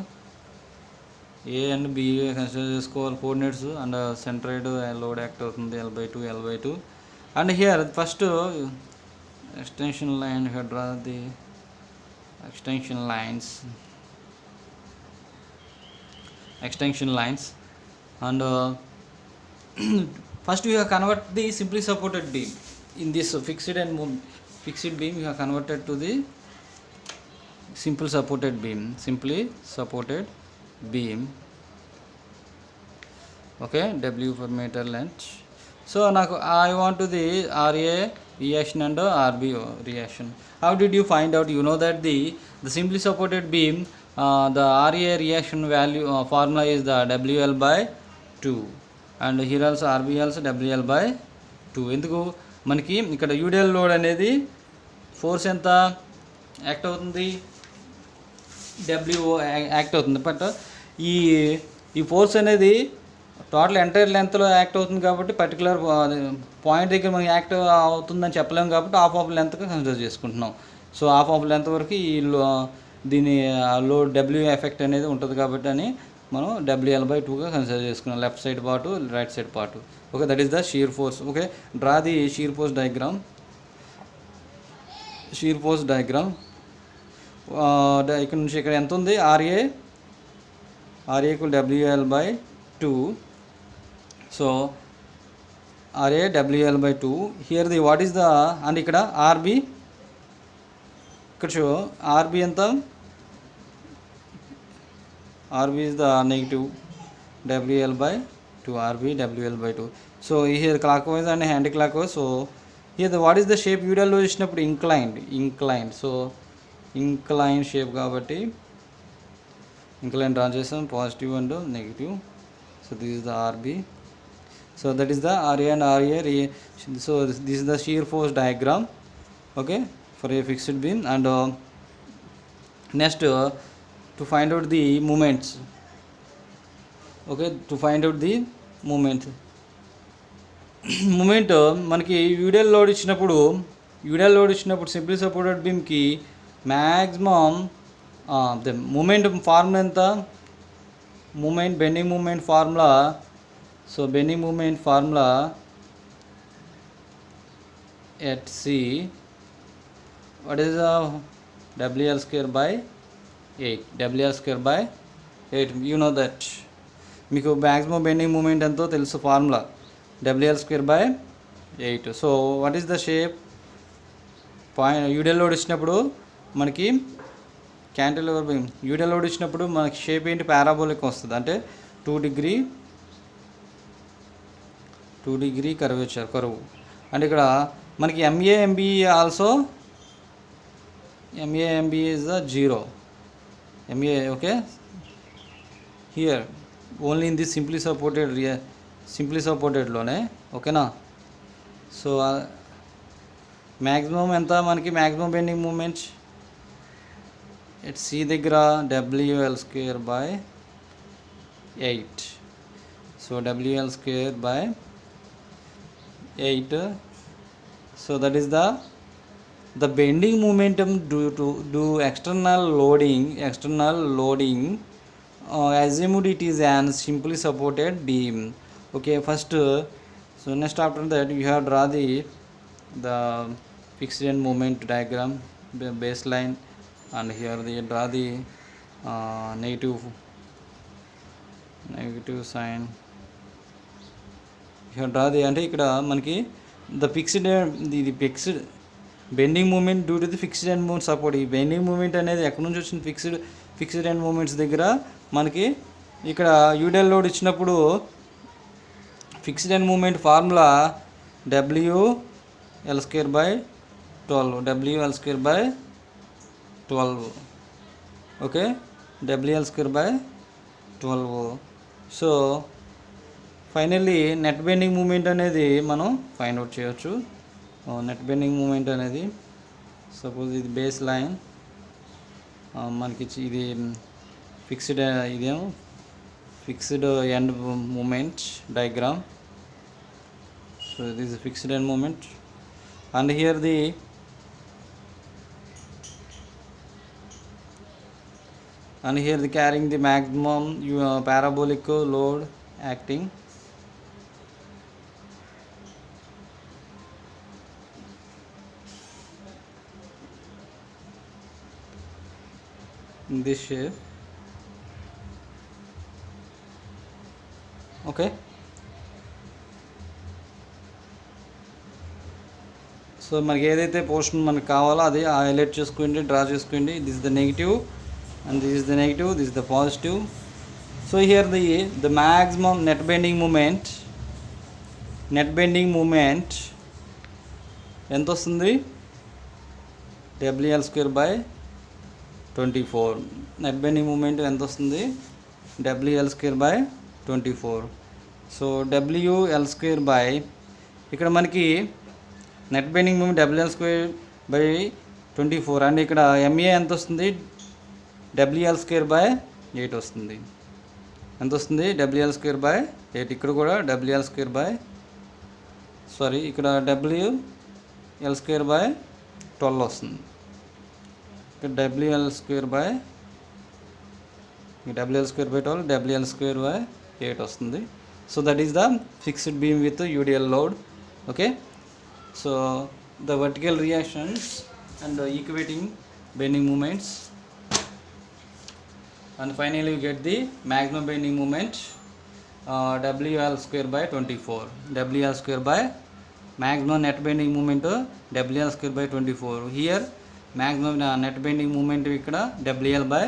A and be consider చేసుకోవాలి coordinates and centroid load act అవుతుంది L/2 and here first extension line, here draw the extension lines and first we have convert the simply supported beam in this fixed beam. We have converted to the simply supported beam. Okay, W per meter length. So now I want to the RA reaction and RB reaction. How did you find out? You know that the simply supported beam, the RA reaction value formula is the WL/2 and here also RB also WL/2. ఎందుకు మనకి ఇక్కడ UDL load అనేది force ఎంత act అవుతుంది, W act అవుతుంది. But ఈ force అనేది total entire లెంత్లో యాక్ట్ అవుతుంది కాబట్టి పర్టికులర్ పాయింట్ దగ్గర మనకి యాక్ట్ అవుతుందని చెప్పలేము కాబట్టి హాఫ్ ఆఫ్ లెంత్గా కన్సిడర్ చేసుకుంటున్నాం. సో హాఫ్ ఆఫ్ లెంత్ వరకు ఈ దీని లోడ్ W ఎఫెక్ట్ అనేది ఉంటుంది కాబట్టి అని మనం WL/2గా కన్సిడర్ చేసుకున్నాం, left side part right side part. Okay, that is the shear force. Okay, draw the shear force diagram. ఇక్కడ నుంచి ఇక్కడ ఎంత ఉంది, RA WL/2. So RA WL/2. Here the what is the and ఇక్కడ RB, ఇక్కడ show RB ఎంత, RB is the negative WL/2, RB WL/2. So here clockwise and anti-clockwise. So here the what is the shape UDL లో ఇచ్చినప్పుడు inclined. So inclined shape కాబట్టి inclined draw చేసాం, positive and negative. So this is the RB. So that is the RA and RA. So this is the shear force diagram. Okay, for a fixed beam. And next to find out the moments. Okay, to find out the moment మనకి UDL load ఇచ్చినప్పుడు simply supported బీమ్కి maximum the moment formula ఎంత, bending moment formula. So bending moment formula at C what is the WL/8. You know that. మీకు maximum bending moment ఎంతో తెలుసు, formula WL/8. So what is the shape point UDL load ఇచ్చినప్పుడు మనకి cantilever beam UDL load ఇచ్చినప్పుడు మనకి shape ఏంటి, parabolic వస్తుంది. అంటే 2 డిగ్రీ కర్వ్. అండ్ ఇక్కడ మనకి MA/MBE also MA/MBE is the 0. MA, okay, here only in this simply supported లోనే. ఓకేనా. సో మ్యాక్సిమం ఎంత మనకి, maximum bending moment at C దగ్గర WL/8. So WL/8. So that is the bending momentum due to external loading. Assumed it is an simply supported beam. Okay, first so next after that you have draw the fixed end moment diagram, baseline, and here they draw the negative sign. Here draw the అంటే ఇక్కడ మనకి the fixed bending moment due to the fixed end moment support. ఈ bending moment అనేది ఎక్కడి నుంచి వచ్చింది, fixed end moments దగ్గర మనకి ఇక్కడ యూడిఎల్ లోడ్ ఇచ్చినప్పుడు fixed end moment formula WL/12. Okay, WL/12. So finally net bending moment అనేది మనం ఫైండ్ అవుట్ చేయొచ్చు. నెట్ బెండింగ్ మూమెంట్ అనేది సపోజ్ ఇది బేస్ లైన్ మనకి ఇది ఇదేమో fixed end moment diagram. So this is fixed end moment and here and here the carrying the maximum parabolic load acting. In this shape. Okay, so మనకి ఏదైతే portion మనకు కావాలో అది హైలైట్ చేసుకోండి, డ్రా చేసుకోండి. This is the negative and this is the negative, this is the positive. So here the maximum net bending moment ఎంత వస్తుంది? WL square by 24. Net bending moment ఎంత వస్తుంది? WL square by 24. So WL square by ఇక్కడ మనకి net bending moment WL square by 24 and ఇక్కడ MA ఎంత వస్తుంది? WL square by 8 వస్తుంది. ఎంత వస్తుంది? WL square by 8. ఇక్కడ కూడా WL square by ఇక్కడ WL square by 12 వస్తుంది. ఇక్కడ WL square by 12, WL square by 8 వస్తుంది. So that is the fixed beam with UDL load. Okay, so the vertical reactions and equating bending moments, and finally you get the maximum bending moment WL square by 24. WL square by maximum net bending moment WL square by 24. Here maximum net bending moment ఇక్కడ WL by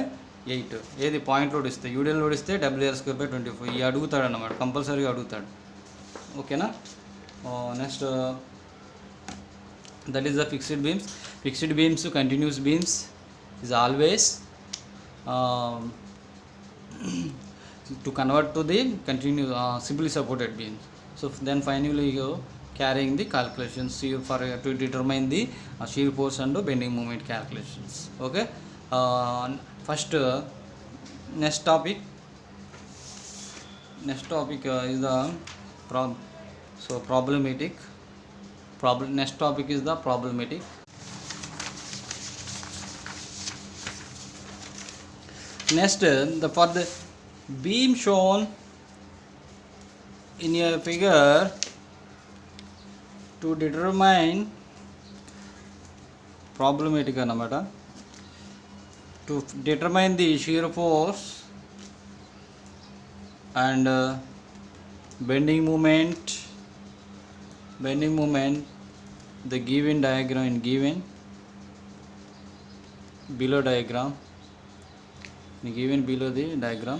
8. ఏది point load ఇస్తే UDL load ఇస్తే WL square by 24. ఈ అడుగుతాడు అన్నమాట, కంపల్సరీగా అడుగుతాడు. ఓకేనా? Next that is the fixed beams. Continuous beams is always to convert to the continuous simply supported beams. So then finally you carrying the calculations for to determine the shear force and bending moment calculations. Okay, first next topic is the problematic. Next topic is the problematic. Next, for the beam shown in a figure, to determine problematic anamata, to determine the shear force and bending moment, the given diagram in below diagram. Given below the diagram.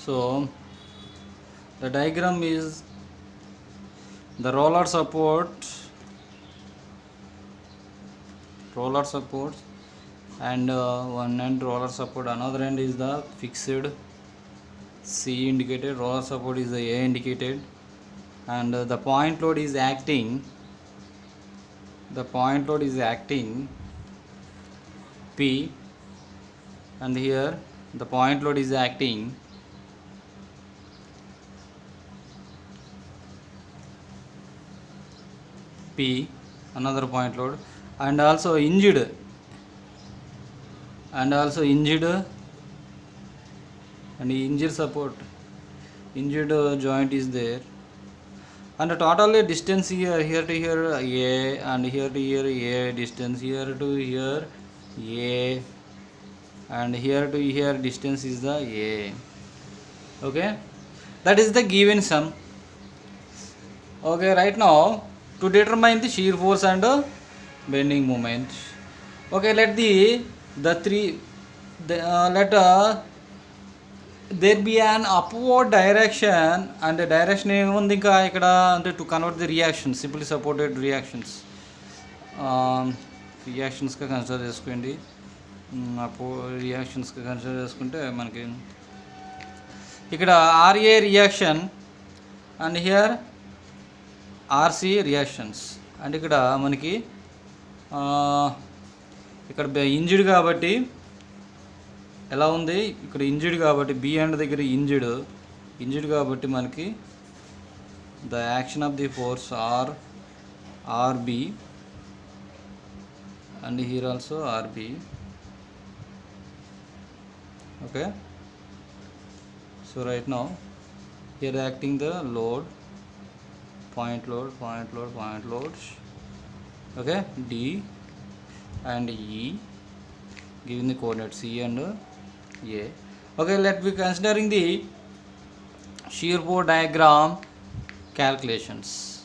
So the diagram is the roller supports and one end roller support, another end is the fixed C indicated, roller support is the A indicated, and the point load is acting P, and here the point load is acting P, another point load, and also injured and support, injured joint is there, and the total distance here to here A, and here to here A, distance here to here A, and here to here distance is the A. Okay, that is the given sum. Okay, right now to determine the shear force and bending moment. Okay, let there be an upward direction, and the direction ఏముంది ఇంకా ఇక్కడ అంటే to convert the reactions, simply supported reactions, రియాక్షన్స్గా consider చేసుకోండి. రియాక్షన్స్గా consider చేసుకుంటే మనకి ఇక్కడ RA reaction and here RC reactions, and ఇక్కడ మనకి ఇక్కడ ఇంజ్డ్ కాబట్టి ఎలా ఉంది, ఇక్కడ ఇంజ్డ్ కాబట్టి B అండ్ దగ్గర ఇంజ్డ్ కాబట్టి మనకి the action of the force RB, and here also RB, Okay, so right now here acting the load, point loads, okay, D and E, giving the coordinates C and A. Okay, let me considering the shear force diagram calculations.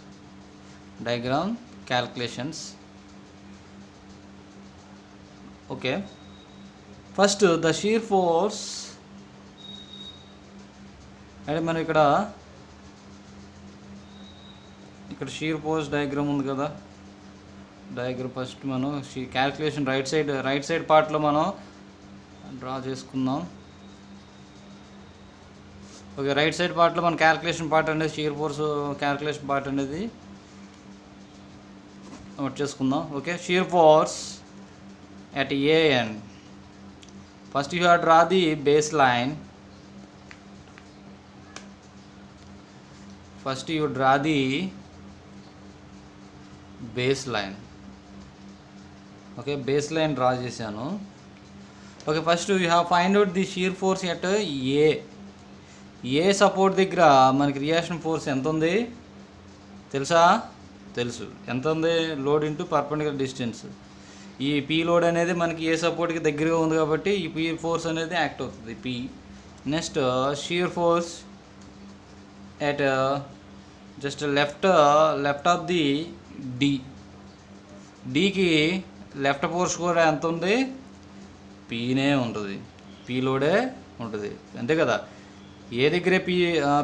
Okay, first the shear force అంటే మనం ఇక్కడ shear force diagram ఉంది కదా, diagram first మనం calculation right side పార్ట్లో మనం draw చేసుకుందాం. Okay, right side పార్ట్లో మన క్యాల్కులేషన్ పార్ట్ అనేది షీర్ ఫోర్స్ క్యాల్కులేషన్ పార్ట్ అనేది నోట్ చేసుకుందాం. Okay, shear force at A end. First you have to draw the baseline. Okay, baseline draw చేశాను. Okay, first you have find out the shear force at A support దగ్గర మనకి reaction force ఎంత ఉంది తెలుసు ఎంత ఉంది, load into perpendicular distance. ఈ P load అనేది మనకి ఏ సపోర్ట్కి దగ్గరగా ఉంది కాబట్టి ఈ పీ ఫోర్స్ అనేది యాక్ట్ అవుతుంది, P. Next shear force at just left of the డీకి లెఫ్ట్ ఫోర్స్ కూడా ఎంత ఉంది, పీనే ఉంటుంది, పీ లోడే ఉంటుంది, అంతే కదా. ఏ దగ్గరే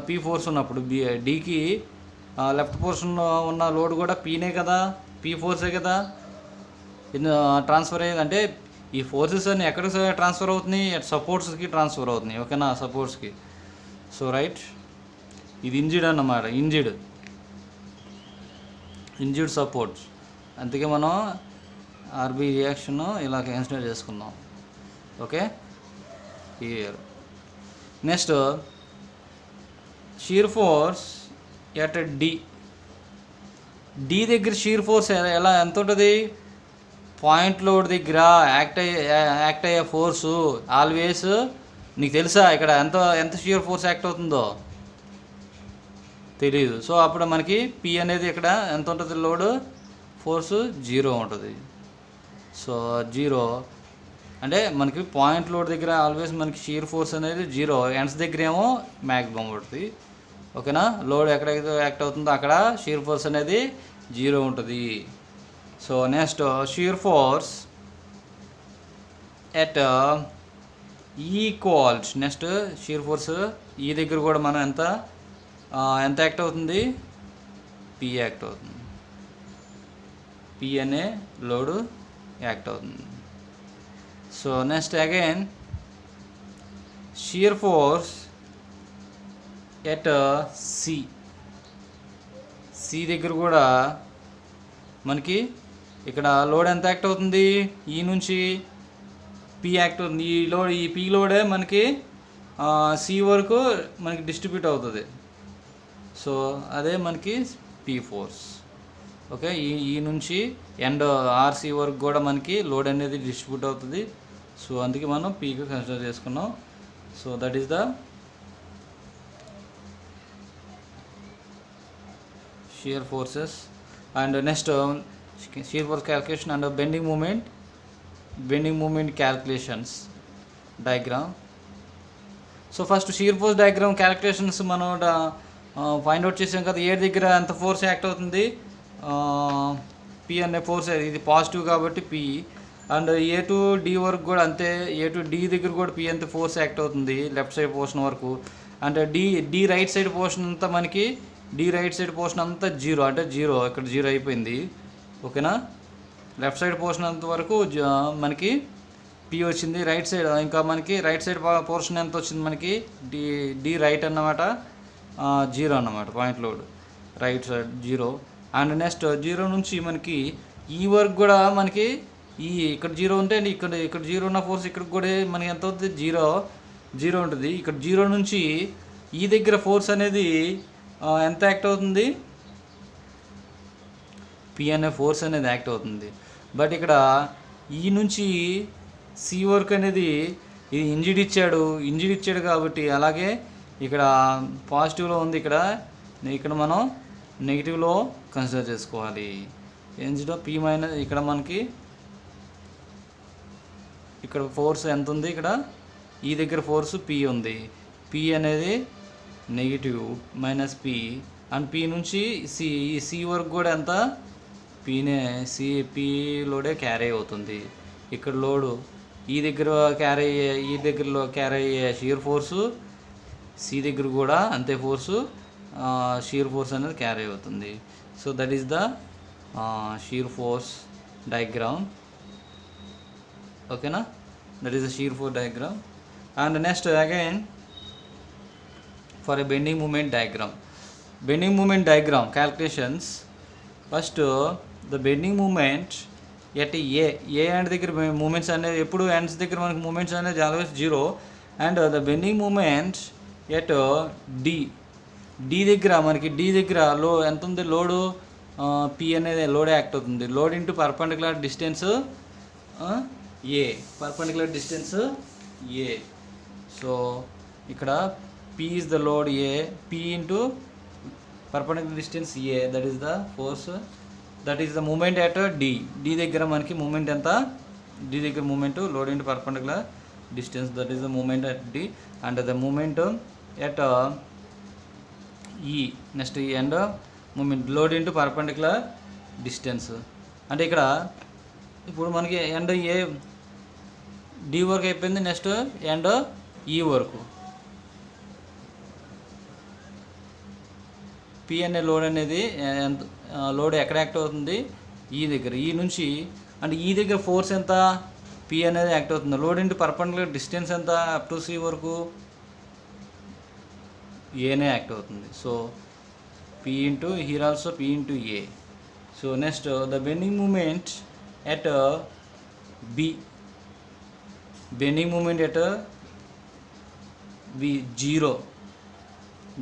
పీ ఫోర్స్ ఉన్నప్పుడు డీకి లెఫ్ట్ ఫోర్స్ ఉన్న లోడ్ కూడా పీనే కదా, పీ ఫోర్సే కదా ట్రాన్స్ఫర్ అయ్యేది. అంటే ఈ ఫోర్సెస్ అన్ని ఎక్కడికి ట్రాన్స్ఫర్ అవుతున్నాయి, సపోర్ట్స్కి ట్రాన్స్ఫర్ అవుతున్నాయి. ఓకేనా, సపోర్ట్స్కి. సో రైట్, ఇది ఇంజిడ్ అన్నమాట, ఇంజిడ్ సపోర్ట్స్. అందుకే మనం ఆర్బీ రియాక్షన్ ఇలా కన్సిడర్ చేసుకుందాం. Okay, here next shear force at D దగ్గర షీర్ ఫోర్స్ ఎంత ఉంటుంది, పాయింట్ లోడ్ దగ్గర యాక్ట్ అయ్యే ఫోర్సు ఆల్వేస్ నీకు తెలుసా ఇక్కడ ఎంత షియర్ ఫోర్స్ యాక్ట్ అవుతుందో తెలియదు. సో అప్పుడు మనకి పి అనేది ఇక్కడ ఎంత ఉంటుంది, లోడ్ ఫోర్సు 0 ఉంటుంది. సో 0 అంటే మనకి పాయింట్ లోడ్ దగ్గర ఆల్వేస్ మనకి షియర్ ఫోర్స్ అనేది 0, ఎండ్స్ దగ్గర ఏమో మ్యాక్సిమం పడుతుంది. ఓకేనా, లోడ్ ఎక్కడైతే యాక్ట్ అవుతుందో అక్కడ షియర్ ఫోర్స్ అనేది 0 ఉంటుంది. So next shear force at equals, next shear force ఈ దగ్గర కూడా మనం ఎంత యాక్ట్ అవుతుంది, పి యాక్ట్ అవుతుంది, పి అనే లోడు యాక్ట్ అవుతుంది. So next again shear force at C దగ్గర కూడా మనకి ఇక్కడ లోడ్ ఎంత యాక్ట్ అవుతుంది, ఈ నుంచి పి యాక్ట్ అవుతుంది. ఈ పి లోడే మనకి సి వరకు మనకి డిస్ట్రిబ్యూట్ అవుతుంది. సో అదే మనకి పి ఫోర్స్. ఓకే, ఈ నుంచి ఎండ్ ఆర్సి వరకు కూడా మనకి లోడ్ అనేది డిస్ట్రిబ్యూట్ అవుతుంది. సో అందుకే మనం పీకి కన్సిడర్ చేసుకున్నాం. So that is the shear forces. And next shear force calculation and bending moment calculations diagram. So first shear force diagram calculations మనం ఫైండ్ అవుట్ చేసాం కదా, ఏ దగ్గర ఎంత ఫోర్స్ యాక్ట్ అవుతుంది, పి అనే ఫోర్స్, ఇది పాజిటివ్ కాబట్టి P. And A to D వరకు కూడా అంతే, ఏ టు డి దగ్గర కూడా పి అంత ఫోర్స్ యాక్ట్ అవుతుంది లెఫ్ట్ సైడ్ పోర్షన్ వరకు. అంటే డి రైట్ సైడ్ పోర్షన్ అంతా మనకి రైట్ సైడ్ పోర్షన్ అంతా 0, అంటే 0 ఇక్కడ 0 అయిపోయింది. ఓకేనా, లెఫ్ట్ సైడ్ పోర్షన్ అంత వరకు మనకి పి వచ్చింది. రైట్ సైడ్ ఇంకా మనకి రైట్ సైడ్ పోర్షన్ ఎంత వచ్చింది మనకి, డి రైట్ అన్నమాట 0 అన్నమాట, point load right side 0. And next 0 నుంచి మనకి ఈ వరకు కూడా మనకి ఇక్కడ 0 ఉంటే ఇక్కడ 0 ఉన్న ఫోర్స్ ఇక్కడ కూడా మనకి ఎంత అవుతుంది, 0 ఉంటుంది. ఇక్కడ 0 నుంచి ఈ దగ్గర ఫోర్స్ అనేది ఎంత యాక్ట్ అవుతుంది, పి అనే ఫోర్స్ అనేది యాక్ట్ అవుతుంది. బట్ ఇక్కడ ఈ నుంచి సి వరకు అనేది ఇది ఇంజిడ్ ఇచ్చాడు కాబట్టి అలాగే ఇక్కడ పాజిటివ్లో ఉంది, ఇక్కడ మనం నెగిటివ్లో కన్సిడర్ చేసుకోవాలి. ఇంజిడ్లో పీ మైనస్ ఇక్కడ మనకి ఇక్కడ ఫోర్స్ ఎంత ఉంది, ఇక్కడ ఈ దగ్గర ఫోర్స్ పీ ఉంది. పీ అనేది negative minus P and P నుంచి సి వరకు కూడా ఎంత పీ లోడే క్యారీ అవుతుంది. ఇక్కడ లోడు ఈ దగ్గర క్యారీ అయ్యే షియర్ ఫోర్సు సి దగ్గర కూడా అంతే ఫోర్సు షియర్ ఫోర్స్ అనేది క్యారీ అవుతుంది. So that is the shear force diagram. ఓకేనా, that is the shear force diagram. And next again for a bending moment diagram calculations. First the bending moment at a and దగ్గర moments అనేది ఎప్పుడు ends దగ్గర మనకి moments అనేది always 0 and the bending moment at D దగ్గర మనకి లో ఎంత ఉంది లోడు పి అనేది లోడ్ యాక్ట్ అవుతుంది. Load into perpendicular distance A. So ఇక్కడ P is the load A, P into perpendicular distance A, that is the force, that is the moment at D దగ్గర మనకి మూమెంట్ ఎంత, D దగ్గర moment load into perpendicular distance, that is the moment at D and the moment at E. Next E and moment load into perpendicular distance అంటే ఇక్కడ ఇప్పుడు మనకి end A D వరకు అయిపోయింది, నెక్స్ట్ ఎండ్ E వరకు P అనే load అనేది load ఎక్కడ యాక్ట్ అవుతుంది, ఈ దగ్గర ఈ నుంచి అంటే ఈ దగ్గర ఫోర్స్ ఎంత పి అనేది యాక్ట్ అవుతుంది. లోడ్ ఇంటూ పర్పెండిక్యులర్ డిస్టెన్స్ ఎంత అప్ టు సి వరకు ఏనే యాక్ట్ అవుతుంది. So P into here also P into A. So next the bending moment at B, bending moment at B 0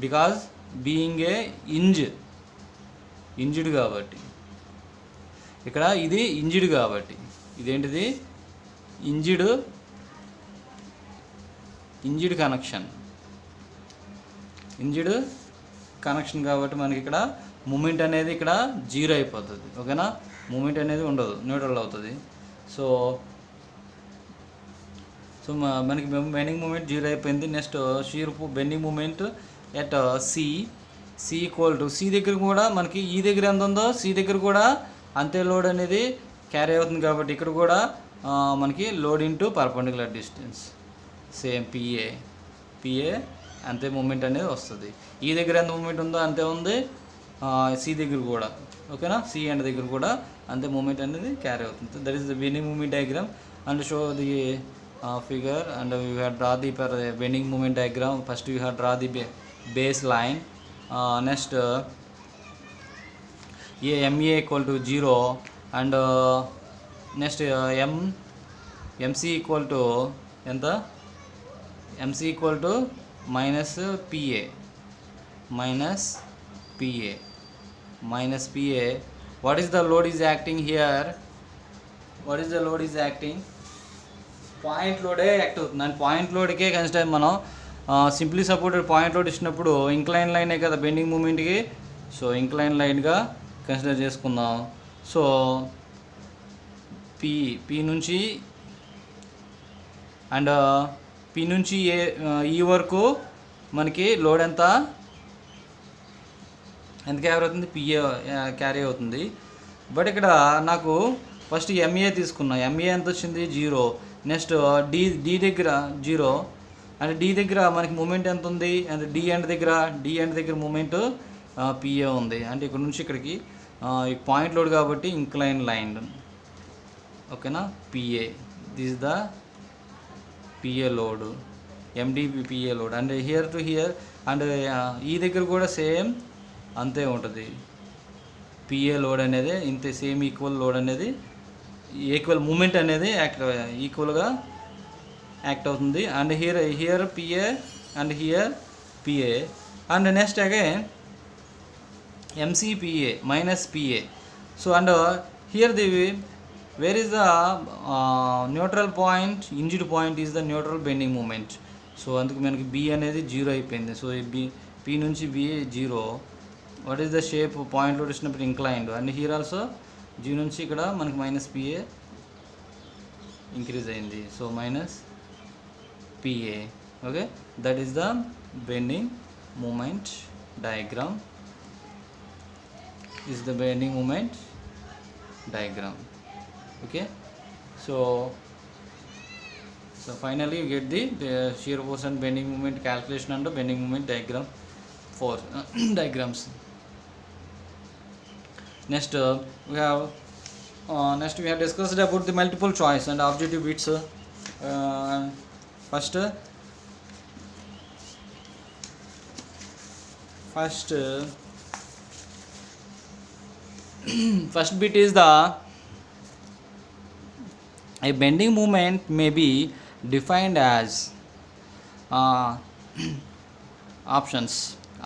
because being a hinged కాబట్టి ఇక్కడ ఇది ఇంజ్డ్ కాబట్టి ఇదేంటిది ఇంజ్డ్ connection కాబట్టి మనకి ఇక్కడ మూమెంట్ అనేది ఇక్కడ 0 అయిపోతుంది. ఓకేనా, మూమెంట్ అనేది ఉండదు, న్యూట్రల్ అవుతుంది. సో మనకి బెండింగ్ మూమెంట్ 0 అయిపోయింది. Next shear bending moment at C equal to C దగ్గర కూడా మనకి ఈ దగ్గర ఎంత ఉందో సి దగ్గర కూడా అంతే లోడ్ అనేది క్యారీ అవుతుంది కాబట్టి ఇక్కడ కూడా మనకి load into perpendicular distance same PA అంతే మూమెంట్ అనేది వస్తుంది. ఈ దగ్గర ఎంత మూమెంట్ ఉందో అంతే ఉంది సి దగ్గర కూడా. ఓకేనా, సి అండ్ దగ్గర కూడా అంతే మూమెంట్ అనేది క్యారీ అవుతుంది. That is the bending moment diagram and show the figure and we have draw the bending moment diagram. First we have draw the baseline. Next MA equal to 0 and next MC equal to ఎంత MC equal to minus PA. What is the load is acting here? Point లోడే act అవుతుంది and point లోడ్కే consider మనం simply supported point load ఇచ్చినప్పుడు incline లైనే కదా bending మూమెంట్కి. So incline లైన్గా కన్సిడర్ చేసుకుందాం. సో పి నుంచి అండ్ పి నుంచి ఈ వరకు మనకి లోడ్ ఎంత క్యారీ అవుతుంది, పిఏ క్యారీ అవుతుంది. బట్ ఇక్కడ నాకు ఫస్ట్ ఎంఏ తీసుకున్నా, ఎంఏ ఎంత వచ్చింది 0. నెక్స్ట్ డి దగ్గర 0 అంటే డి దగ్గర మనకి మూమెంట్ ఎంత ఉంది అంటే డి ఎండ్ దగ్గర మూమెంట్ పిఏ ఉంది. అంటే ఇక్కడ నుంచి ఇక్కడికి పాయింట్ లోడ్ కాబట్టి ఇంక్లైన్ లైన్. ఓకేనా, PA this the PA load, MDP PA load and here to here and ఈ దగ్గర కూడా సేమ్ అంతే ఉంటుంది. పిఏ లోడ్ అనేది ఇంతే సేమ్ ఈక్వల్ లోడ్ అనేది ఈక్వల్ మూమెంట్ అనేది ఈక్వల్గా యాక్ట్ అవుతుంది. And here PA and here PA and next again MC PA minus PA. So and here the Where is the neutral point? Hinged point is the neutral bending moment. So అందుకు మనకి B అనేది zero అయిపోయింది. So P నుంచి B zero. What is the shape? పాయింట్లో వచ్చినప్పుడు inclined, and here also G నుంచి ఇక్కడ మనకి మైనస్ పిఏ ఇంక్రీజ్ అయింది. So minus PA. Okay, that is the bending moment diagram. Is the bending moment diagram. Okay, so finally you get the shear force and bending moment calculation under bending moment diagram for diagrams. Next we have discussed about the multiple choice and objective bits. First bit is a bending moment may be defined as options: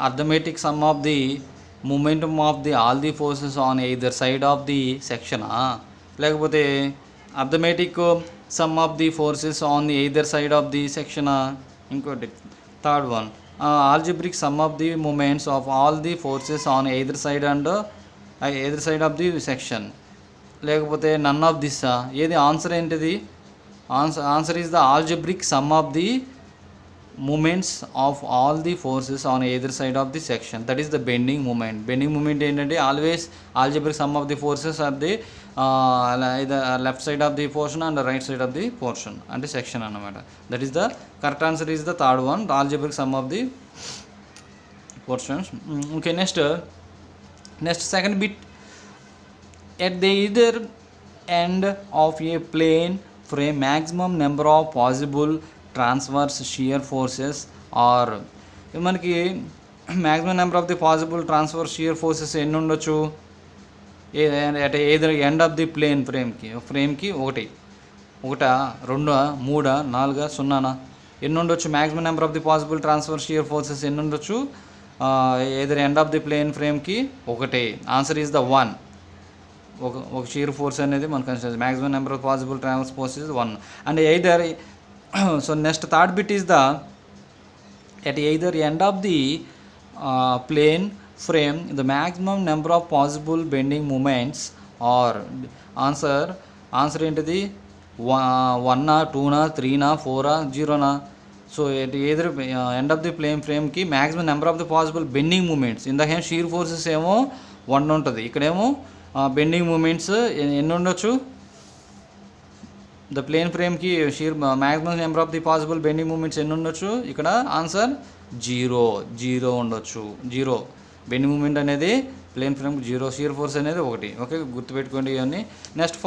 arithmetic sum of the momentum of the all the forces on either side of the section, లేకపోతే arithmetic sum of the forces on the either side of the section. ఇంకోటి third one, algebraic sum of the moments of all the forces on either side and either side of the section, లేకపోతే none of this. ఏది answer ఏంటిది? Answer is the algebraic sum of the moments of all the forces on either side of the section. That is the bending moment. Bending moment ఏంటంటే always algebraic sum of the forces of the left side of the portion and right side of the portion అంటే section అన్నమాట. That is the correct answer is the third one, algebraic sum of the portions. Okay, next second bit. At the either end of a plane frame, maximum number of possible transverse shear forces are. మనకి maximum number of the possible transverse shear forces ఎన్ని ఉండొచ్చు? at either end of the plane ఫ్రేమ్కి ఒకటా రెండా మూడా నాలుగా సున్నానా ఎన్ని ఉండొచ్చు? maximum number of the possible transverse shear forces ఎన్ని ఉండొచ్చు? either end of the plane ఫ్రేమ్కి ఒకటే. Answer is the 1. ఒక షీర్ ఫోర్స్ అనేది మనకు consider maximum number of possible travels force is 1 and either. So next third bit is the at either end of the plane frame the maximum number of possible bending moments are. Answer ఏంటిది? 1, 2, 3, 4, 0. So at either end of the plane ఫ్రేమ్కి maximum number of the possible bending moments. ఇందాక shear forces ఏమో 1 ఉంటుంది, ఇక్కడేమో bending moments ఎన్ని ఉండొచ్చు? The plane ఫ్రేమ్కి shear maximum number of the possible bending moments ఎన్ని ఉండొచ్చు? ఇక్కడ ఆన్సర్ 0 ఉండొచ్చు. 0 బెండింగ్ మూమెంట్ అనేది ప్లేన్ ఫ్రేమ్ 0, షీర్ ఫోర్స్ అనేది 1. ఓకే, గుర్తుపెట్టుకోండి ఇవన్నీ. Next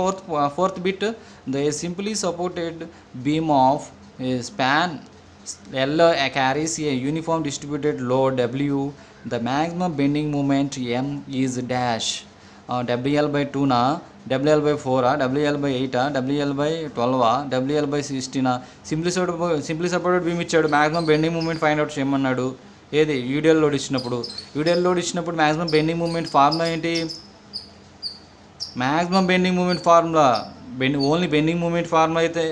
fourth bit. The simply supported beam of span L carries a uniform distributed load W. The maximum bending moment M is dash. WL by 2, WL by 4, WL by 8, WL by 12, WL by 16. Simply supported beam ఇచ్చాడు, maximum bending moment find out చేయమన్నాడు. ఏది? UDL load ఇచ్చినప్పుడు maximum bending moment formula ఏంటి? Maximum bending moment formula only bending moment formula అయితే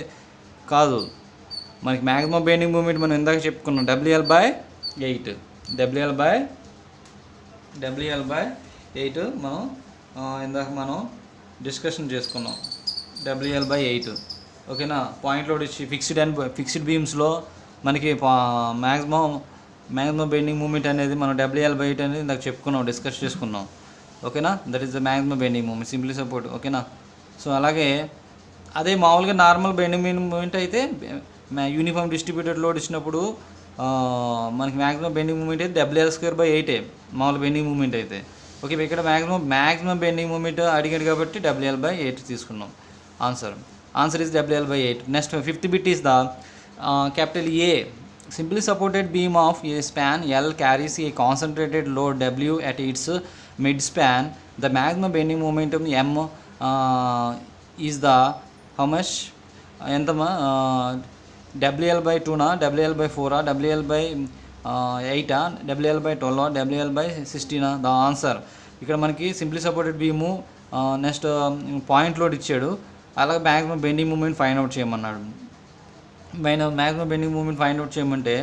కాదు, మనకి maximum bending moment మనం ఇందాక చెప్పుకున్నాం WL by 8. WL by 8 మనం ఇందాక మనం డిస్కషన్ చేసుకున్నాం. WL by 8. ఓకేనా? పాయింట్ లోడ్ ఇచ్చి ఫిక్స్డ్ బీమ్స్లో మనకి మ్యాక్సిమం బెండింగ్ మూమెంట్ అనేది మనం WL by 8 అనేది ఇందాక చెప్పుకున్నాం, డిస్కస్ చేసుకున్నాం. ఓకేనా? That is the maximum bending moment, simply support. ఓకేనా? సో అలాగే అదే మామూలుగా నార్మల్ బెండింగ్ మూమెంట్ అయితే యూనిఫామ్ డిస్ట్రిబ్యూటెడ్ లోడ్ ఇచ్చినప్పుడు మనకి మ్యాక్సిమం బెండింగ్ మూమెంట్ అయితే WL² by 8 మామూలు బెండింగ్ మూమెంట్ అయితే. ఓకే, ఇక్కడ మ్యాక్సిమం బెండింగ్ మూమెంట్ అడిగాడు కాబట్టి WL by 8 తీసుకున్నాం. Answer is WL by 8. Next fifth bit is the capital A. Simply supported beam of A span L carries a concentrated load W at its mid span. The maximum bending momentum M is the how much? ఎంతమా? WL by 2, WL by 4, WL by 8, WL by 12, WL by 16. The answer ఇక్కడ మనకి simply supported beam next point load ఇచ్చాడు, అలాగే maximum bending moment find out చేయమన్నాడు. Maximum bending moment find out చేయమంటే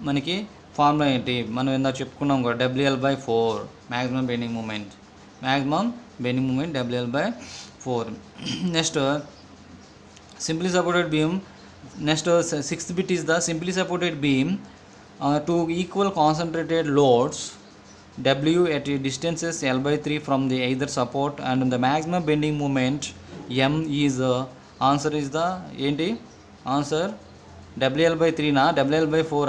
మనకి formula ఏంటి, మనం ఇందాక చెప్పుకున్నాం కూడా, WL/4 maximum bending moment. WL/4. Next simply supported beam. Next, sixth bit is the simply supported beam to equal concentrated loads W at distances L/3 from the either support, and the maximum bending moment M is answer is the ఏంటి answer WL/3 నా WL/4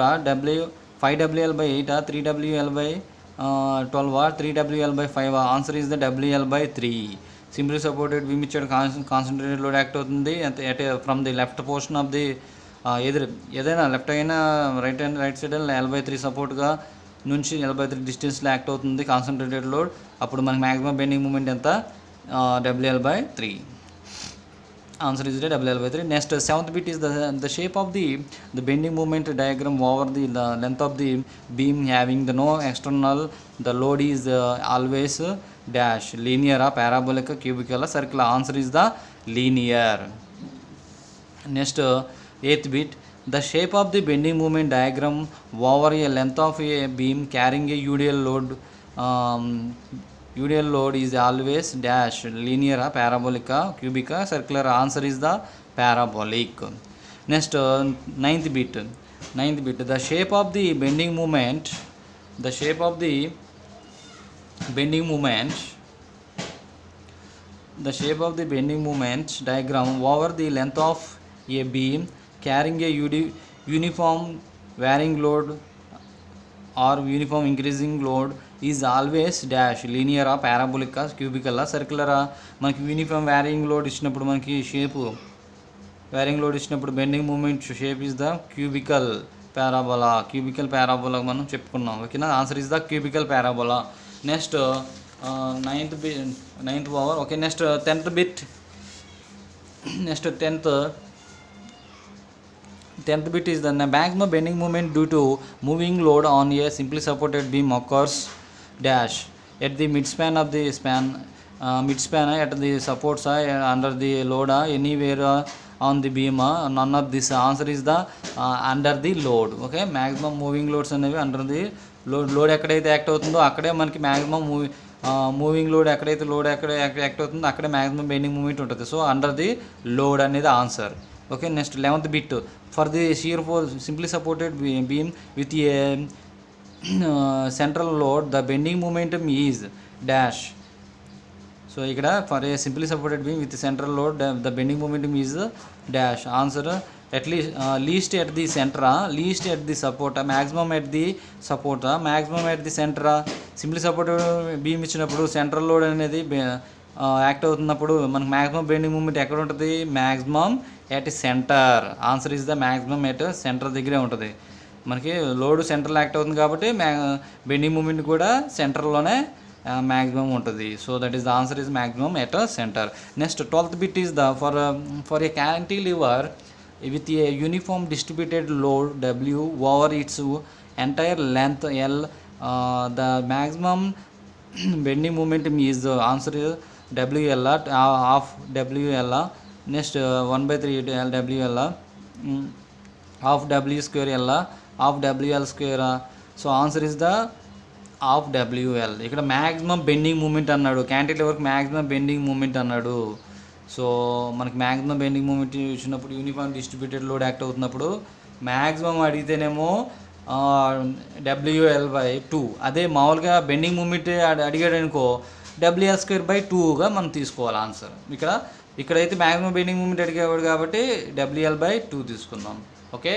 5WL/8 3WL/12 3WL/5 answer is the WL/3. Simply supported beam ఇచ్చాడు, concentrated load act అవుతుంది from the left portion of the ఏదైనా left అయినా right side L/3 సపోర్ట్గా నుంచి L/3 డిస్టెన్స్లో act అవుతుంది కాన్సన్ట్రేటెడ్ లోడ్. అప్పుడు మనకి మ్యాక్సిమం బెండింగ్ మూమెంట్ ఎంత, WL/3. Answer is WL/3. Next seventh bit is the shape of the bending moment diagram over the length of the beam having the no external, the load is always dash లీనియరా, parabolic, cubical, circle. Answer is the linear. Next eighth bit the shape of the bending moment diagram over a length of a beam carrying a UDL load is always dash linear, parabolic, cubic, circular. Answer is the parabolic. Next ninth bit the shape of the bending moment diagram over the length of a beam carrying a uniform varying load or uniform increasing load is always dash linear, parabolic, cubical, circular. మనకి uniform varying load ఇచ్చినప్పుడు మనకి shape varying load ఇచ్చినప్పుడు bending moment shape is the cubical parabola మనం చెప్పుకున్నాం. ఓకేనా, answer is the cubical parabola. Next ninth over. Okay, next tenth bit. Tenth bit is the maximum bending moment due to moving load on a simply supported beam occurs dash at the midspan of the midspan at the supports under the load anywhere on the beam, none of this. Answer is the under the load. Okay, maximum moving loads అనేవి under the load ఎక్కడైతే act అవుతుందో అక్కడే మనకి maximum moving load ఎక్కడైతే act అవుతుందో అక్కడే maximum bending moment ఉంటుంది. So under the load అనేది answer. Okay, next 11th bit for the shear force simply supported beam with a central load, the bending momentum is dash. So ikkada for a simply supported beam with central load, the bending momentum is dash. Answer at least at the center, least at the support, maximum at the support, maximum at the center. Simply supported beam ఇచ్చినప్పుడు central load అనేది act అవుతున్నప్పుడు మనకు maximum bending moment ఎక్కడ ఉంటుంది, maximum at centre. Answer is the maximum at centre దగ్గరే ఉంటుంది. మనకి load సెంటర్లో యాక్ట్ అవుతుంది కాబట్టి బెండింగ్ మూమెంట్ కూడా సెంటర్లోనే మ్యాక్సిమం ఉంటుంది. So that is the answer is maximum at centre. Next 12th bit is the for a cantilever with a uniform distributed load W over its entire length L, the maximum bending momentum is answer WL of WL. Next 1/3 WL of W square L of WL square. So answer is the of WL. ఇక్కడ maximum bending moment అన్నాడు, క్యాంటిలివర్కి maximum bending moment అన్నాడు. So మనకి maximum bending moment ఇచ్చినప్పుడు uniform distributed load act అవుతున్నప్పుడు maximum అడిగితేనేమో WL/2. అదే మామూలుగా bending moment అడిగాడు అనుకో WL²/2గా మనం తీసుకోవాలి ఆన్సర్. ఇక్కడైతే మ్యాక్సిమం బెండింగ్ మూమెంట్ అడిగేవాడు కాబట్టి WL/2 తీసుకుందాం. Okay,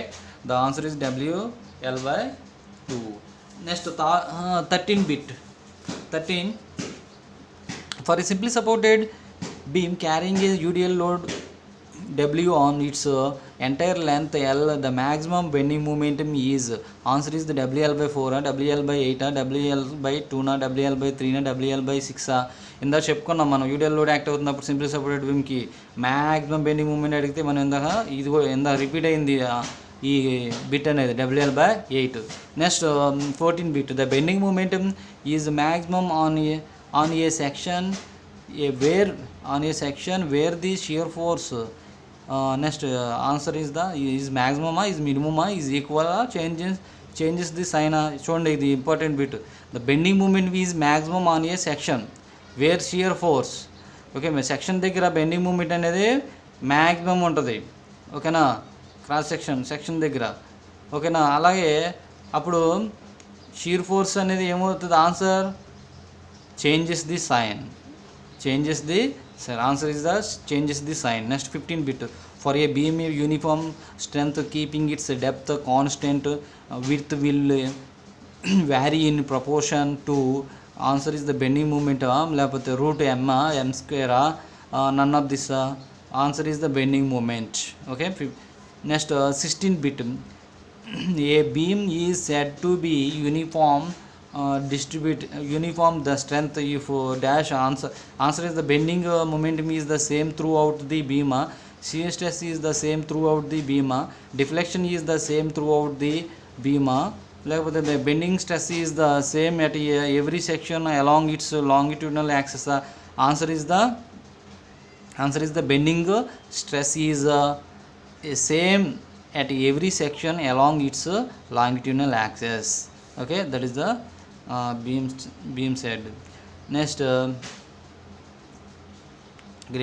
the answer is WL/2. Next 13 bit. For a simply supported beam carrying a UDL load W on its entire length L, the maximum bending momentum is answer is the WL/4, WL/8, WL/2, WL/3, WL/6. ఇందాక చెప్పుకున్నాం మనం UDL load act అవుతున్నప్పుడు simply supported బీమ్కి maximum bending moment అడిగితే మనం ఇందాక repeat అయింది ఈ బిట్ అనేది WL/8. Next 14 bit the bending momentum is maximum on a section where on a section where the shear force next answer is maximum is minimum is equal changes the sign చూడండి ఇది important bit the bending moment is maximum on a section where shear force okay section దగ్గర bending moment అనేది maximum ఉంటుంది ఓకేనా cross section దగ్గర ఓకేనా అలాగే అప్పుడు షియర్ ఫోర్స్ అనేది ఏమవుతుంది answer changes the sign answer is the changes the sign. Next 15 bit for a beam of uniform strength keeping its depth constant width will vary in proportion to answer is the bending moment లేకపోతే root m square none of this answer is the bending moment. Okay, next 16 bit a beam is said to be uniform distribute uniform the strength if dash answer is the bending momentum is the same throughout the beam shear stress is the same throughout the beam deflection is the same throughout the beam లేకపోతే the bending stress is the same at every section along its longitudinal axis answer is the bending stress is same at every section along its longitudinal axis. Okay, that is the beam said. Next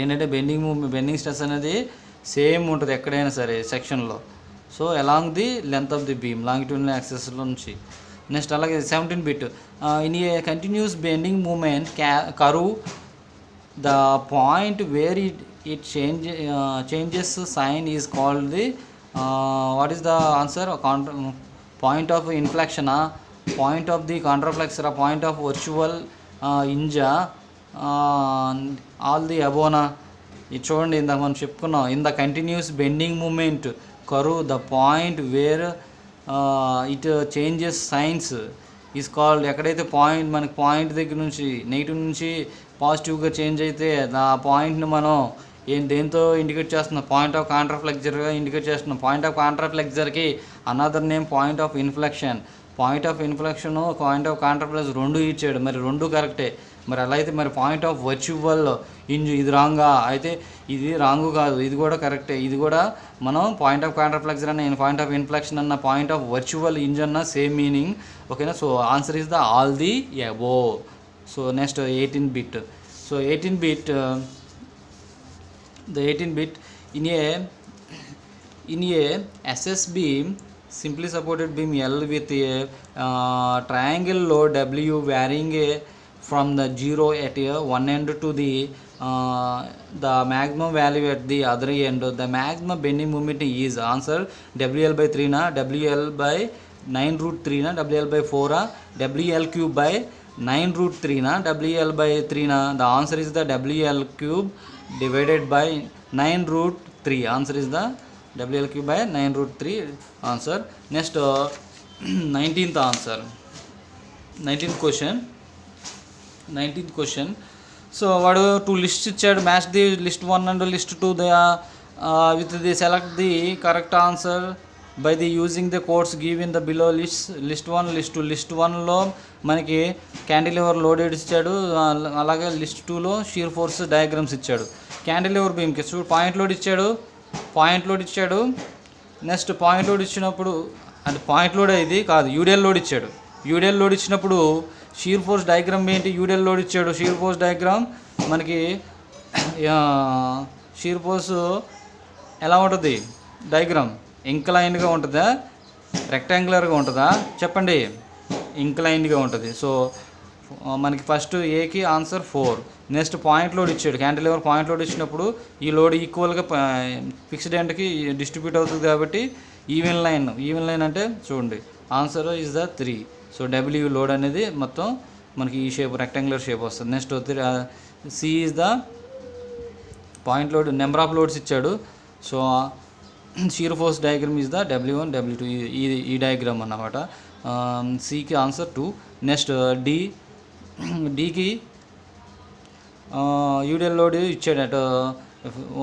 ఏంటంటే bending stress అనేది same ఉంటుంది ఎక్కడైనా సరే సెక్షన్లో so along the length of the beam longitudinal యాక్సెస్లో నుంచి. Next అలాగే 17 bit in a continuous bending moment curve the point where it changes sign is called the what is the answer point of ఇన్ఫ్లెక్షనా point of the కాంట్రాఫ్లెక్సరా point of virtual ఇంజా all the అబోనా. ఇది చూడండి ఇందాక మనం చెప్పుకున్నాం in the continuous bending moment curve the point where it changes science is called ఎక్కడైతే పాయింట్ మనకి పాయింట్ దగ్గర నుంచి నెగిటివ్ నుంచి పాజిటివ్గా చేంజ్ అయితే ఆ పాయింట్ని మనం దేంతో ఇండికేట్ చేస్తున్నాం పాయింట్ ఆఫ్ కాంట్రాఫ్లెక్చర్గా ఇండికేట్ చేస్తున్నాం. పాయింట్ ఆఫ్ కాంట్రాఫ్లెక్చర్కి another name point of inflection. Point of inflection point of contraflex రెండు ఇచ్చాడు మరి రెండు కరెక్టే. మరి అలా అయితే మరి పాయింట్ ఆఫ్ వర్చువల్ ఇంజు ఇది రాంగా అయితే ఇది రాంగు కాదు ఇది కూడా కరెక్టే. ఇది కూడా మనం పాయింట్ ఆఫ్ కాంట్రాఫ్లెక్చర్ అన్న పాయింట్ ఆఫ్ ఇన్ఫ్లెక్షన్ అన్న పాయింట్ ఆఫ్ వర్చువల్ ఇంజ్ అన్న సేమ్ మీనింగ్ ఓకేనా. So answer is the all the above. So next 18 bit. So 18 bit the 18 bit in a SS beam simply supported beam L with a triangle load W varying from the 0 at one end to the maximum value at the other end. The maximum bending moment is answer WL by 3 na WL by 9 root 3 na WL by 4 WL cube by 9 root 3 na WL by 3 na. The answer is the WL cube divided by 9 root 3. Answer is the WL cube by 9 root 3 answer. Next 19th answer. 19th question. So వాడు 2 lists ఇచ్చాడు. Match the list 1 and list 2 with the select the correct answer by the using the codes given the below list 1 list 2. List 1లో మనకి cantilever loaded ఇచ్చాడు. అలాగే list 2లో shear force diagrams ఇచ్చాడు. Cantilever బీమ్కి point load ఇచ్చాడు. Next point load ఇచ్చినప్పుడు అంటే point load ఇది కాదు యూడిఎల్ లోడ్ ఇచ్చాడు. యూడిఎల్ లోడ్ ఇచ్చినప్పుడు షియర్ ఫోర్స్ డయాగ్రామ్ ఏంటి యూడిఎల్ లోడ్ ఇచ్చాడు. షియర్ ఫోర్స్ డయాగ్రామ్ మనకి షియర్ ఫోర్స్ ఎలా ఉంటుంది డయాగ్రామ్ ఇంక్లైన్డ్గా ఉంటుందా రెక్టాంగులర్గా ఉంటుందా చెప్పండి. ఇంక్లైన్డ్గా ఉంటుంది. సో మనకి ఫస్ట్ ఏకి ఆన్సర్ 4. నెక్స్ట్ పాయింట్ లోడ్ ఇచ్చాడు. క్యాంటిలివర్ పాయింట్ లోడ్ ఇచ్చినప్పుడు ఈ లోడ్ ఈక్వల్గా ఫిక్స్డ్ ఎండ్కి డిస్ట్రిబ్యూట్ అవుతుంది కాబట్టి ఈవెన్ లైన్ అంటే చూడండి answer is the 3. So W load అనేది మొత్తం మనకి ఈ షేప్ రెక్టాంగులర్ షేప్ వస్తుంది. Next C is the point load number of loads ఇచ్చాడు. So shear force diagram is the W1 W2 ఈ డయాగ్రామ్ అన్నమాట. సికి ఆన్సర్ 2. నెక్స్ట్ డికి యూడిఎల్ లోడ్ ఇచ్చాడు. అటు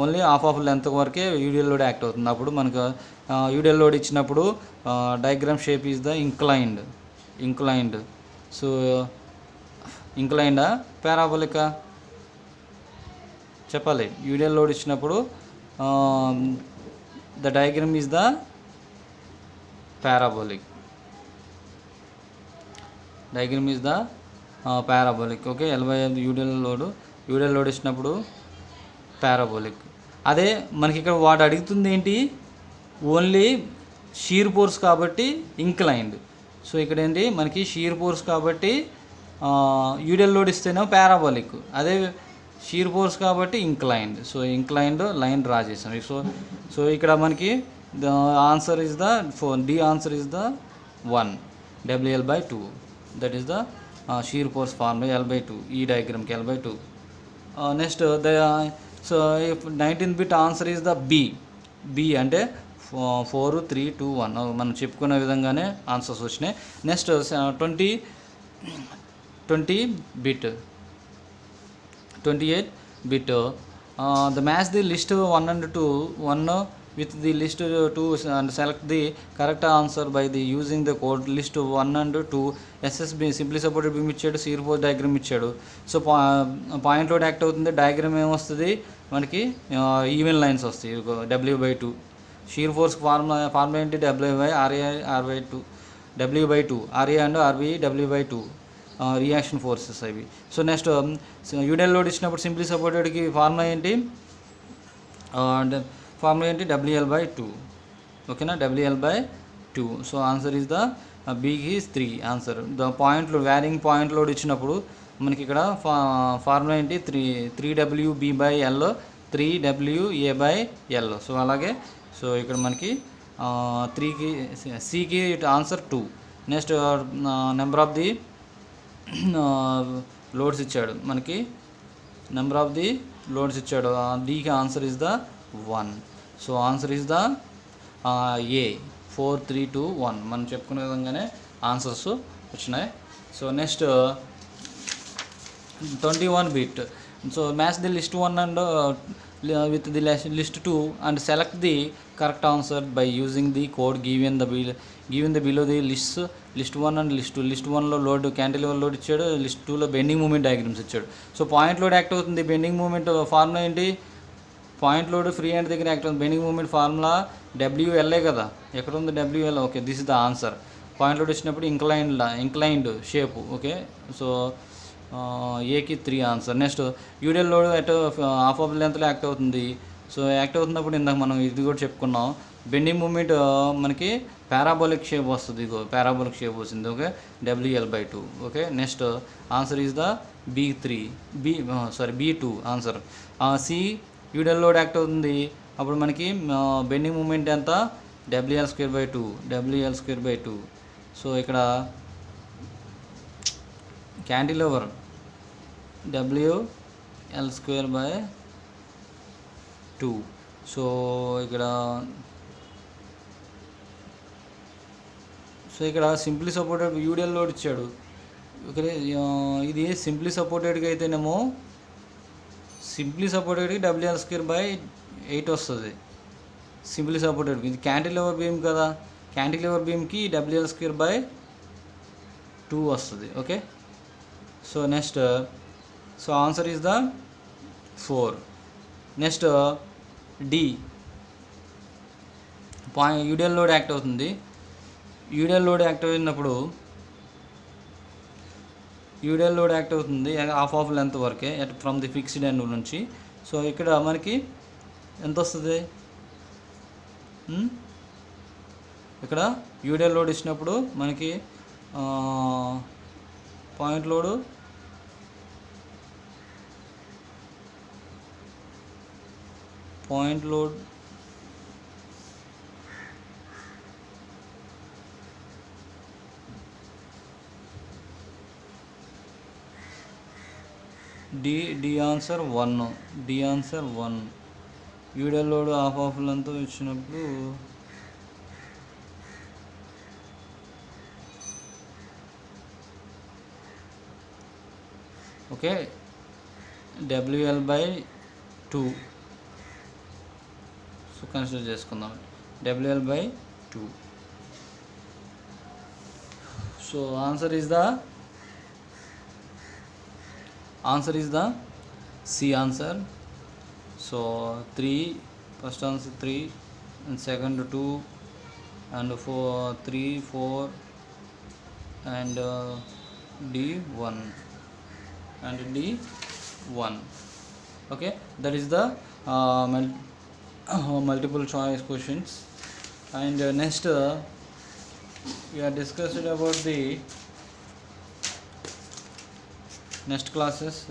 ఓన్లీ హాఫ్ ఆఫ్ లెంత్ వరకే యూడిఎల్ లోడ్ యాక్ట్ అవుతుంది. అప్పుడు మనకు యూడిఎల్ లోడ్ ఇచ్చినప్పుడు diagram shape is the inclined. So ఇంక్లైండా పారాబోలికా చెప్పాలి. యూడిఎల్ లోడ్ ఇచ్చినప్పుడు the diagram is the parabolic. Diagram is the parabolic. Okay, L/L UDL load ఇచ్చినప్పుడు పారాబోలిక్. అదే మనకి ఇక్కడ వాడు అడుగుతుంది ఏంటి, ఓన్లీ షీర్ ఫోర్స్ కాబట్టి ఇంక్లైన్డ్. సో ఇక్కడ ఏంటి మనకి షీర్ ఫోర్స్ కాబట్టి యూడిఎల్ లోడ్ ఇస్తేనే పారాబోలిక్, అదే షీర్ ఫోర్స్ కాబట్టి inclined. So inclined line draw చేసాం. సో ఇక్కడ మనకి the answer is the D answer is the 1 WL/2. that is the shear force formula L/2. ఈ diagram కి L/2. Next so if 19th bit answer is the B అంటే 4 3 2 1 మనం చెప్పుకునే విధంగానే answers వచ్చినాయి. Next 20 bit 28 bit the match the list 1 and 2 1 with the list 2 and select the correct answer by the using the code list 1 and 2. SSB simply supported beam ఇచ్చాడు, shear force diagram ఇచ్చాడు. So point load act అవుతుంది, diagram ఏమొస్తుంది మనకి even lines వస్తాయి. W/2 shear force formula ఏంటి, W/RA/2 W/2 RA and RB W/2 reaction forces అవి. So next UDL load ఇచ్చినప్పుడు simply సపోర్టెడ్కి ఫార్ములా ఏంటి, ఫార్ములా ఏంటి WL/2. ఓకేనా, WL/2. So answer is the బీకి is 3 answer. The point load varying point load ఇచ్చినప్పుడు మనకి ఇక్కడ ఫార్ములా ఏంటి 3WB/L 3WA/L. సో అలాగే సో ఇక్కడ మనకి 3కి సికి answer 2. Next number of the loads ఇచ్చాడు మనకి, నెంబర్ ఆఫ్ ది లోడ్స్ ఇచ్చాడు. డీకి answer is the 1. So answer is the A 4 3 2 1 మనం చెప్పుకునే విధంగానే ఆన్సర్స్ వచ్చినాయి. So next 21 bit. So match the list 1 and with the list 2 and select the correct answer by using the code given the below the list 1 and list 2. List 1లో load cantilever load ఇచ్చాడు, list 2లో bending moment diagrams ఇచ్చాడు. So point load act అవుతుంది, bending moment formula ఏంటి, point load free hand దగ్గర యాక్ట్ అవుతుంది. Bending moment formula WLA కదా, ఎక్కడ ఉంది WL. Okay, this is the answer. Point load వచ్చినప్పుడు ఇంక్లైన్డ్ షేప్. ఓకే, సో ఏకి 3 ఆన్సర్. నెక్స్ట్ యూడిఎల్ లోడ్ అటు హాఫ్ ఆఫ్ లెంత్లో యాక్ట్ అవుతుంది. సో యాక్ట్ అవుతున్నప్పుడు ఇందాక మనం ఇది కూడా చెప్పుకున్నాం, బెండింగ్ మూమెంట్ మనకి పారాబోలిక్ షేప్ వస్తుంది. ఇగో పారాబోలిక్ షేప్ వస్తుంది. Okay, WL/2. Okay, next answer is the B2 answer. C UDL load act అవుతుంది, అప్పుడు మనకి బెండింగ్ మూమెంట్ ఎంత WL/2. సో ఇక్కడ క్యాంటిలివర్ WL/2. సో ఇక్కడ సింప్లీ సపోర్టెడ్ యూడిఎల్ లోడ్ ఇచ్చాడు. ఓకే, ఇది సింప్లీ సపోర్టెడ్గా అయితేనేమో సింప్లీ సపోర్టెడ్కి WL/8 వస్తుంది సింప్లీ సపోర్టెడ్కి. ఇది క్యాంటిలివర్ బీమ్ కదా, క్యాంటిలివర్ బీమ్కి WL/2 వస్తుంది. Okay, so next so answer is the 4. Next D UDL load act అవుతుంది. యూడిఎల్ లోడ్ యాక్ట్ అయినప్పుడు హాఫ్ ఆఫ్ లెంత్ వరకే ఫ్రమ్ ది ఫిక్స్డ్ ఎండ్ నుంచి. సో ఇక్కడ మనకి ఎంత వస్తుంది, ఇక్కడ యూడిఎల్ లోడ్ ఇచ్చినప్పుడు మనకి point load D answer 1. UDL load half of length ఇచ్చినప్పుడు ఓకే WL/2. సో కన్సిడర్ చేసుకుందాం WL/2. So answer is the C answer. So 3, first answer 3, and second 2, and 4, 3, 4, and D 1, and D 1. Okay, that is the multiple choice questions. And next we are discussed about the next classes.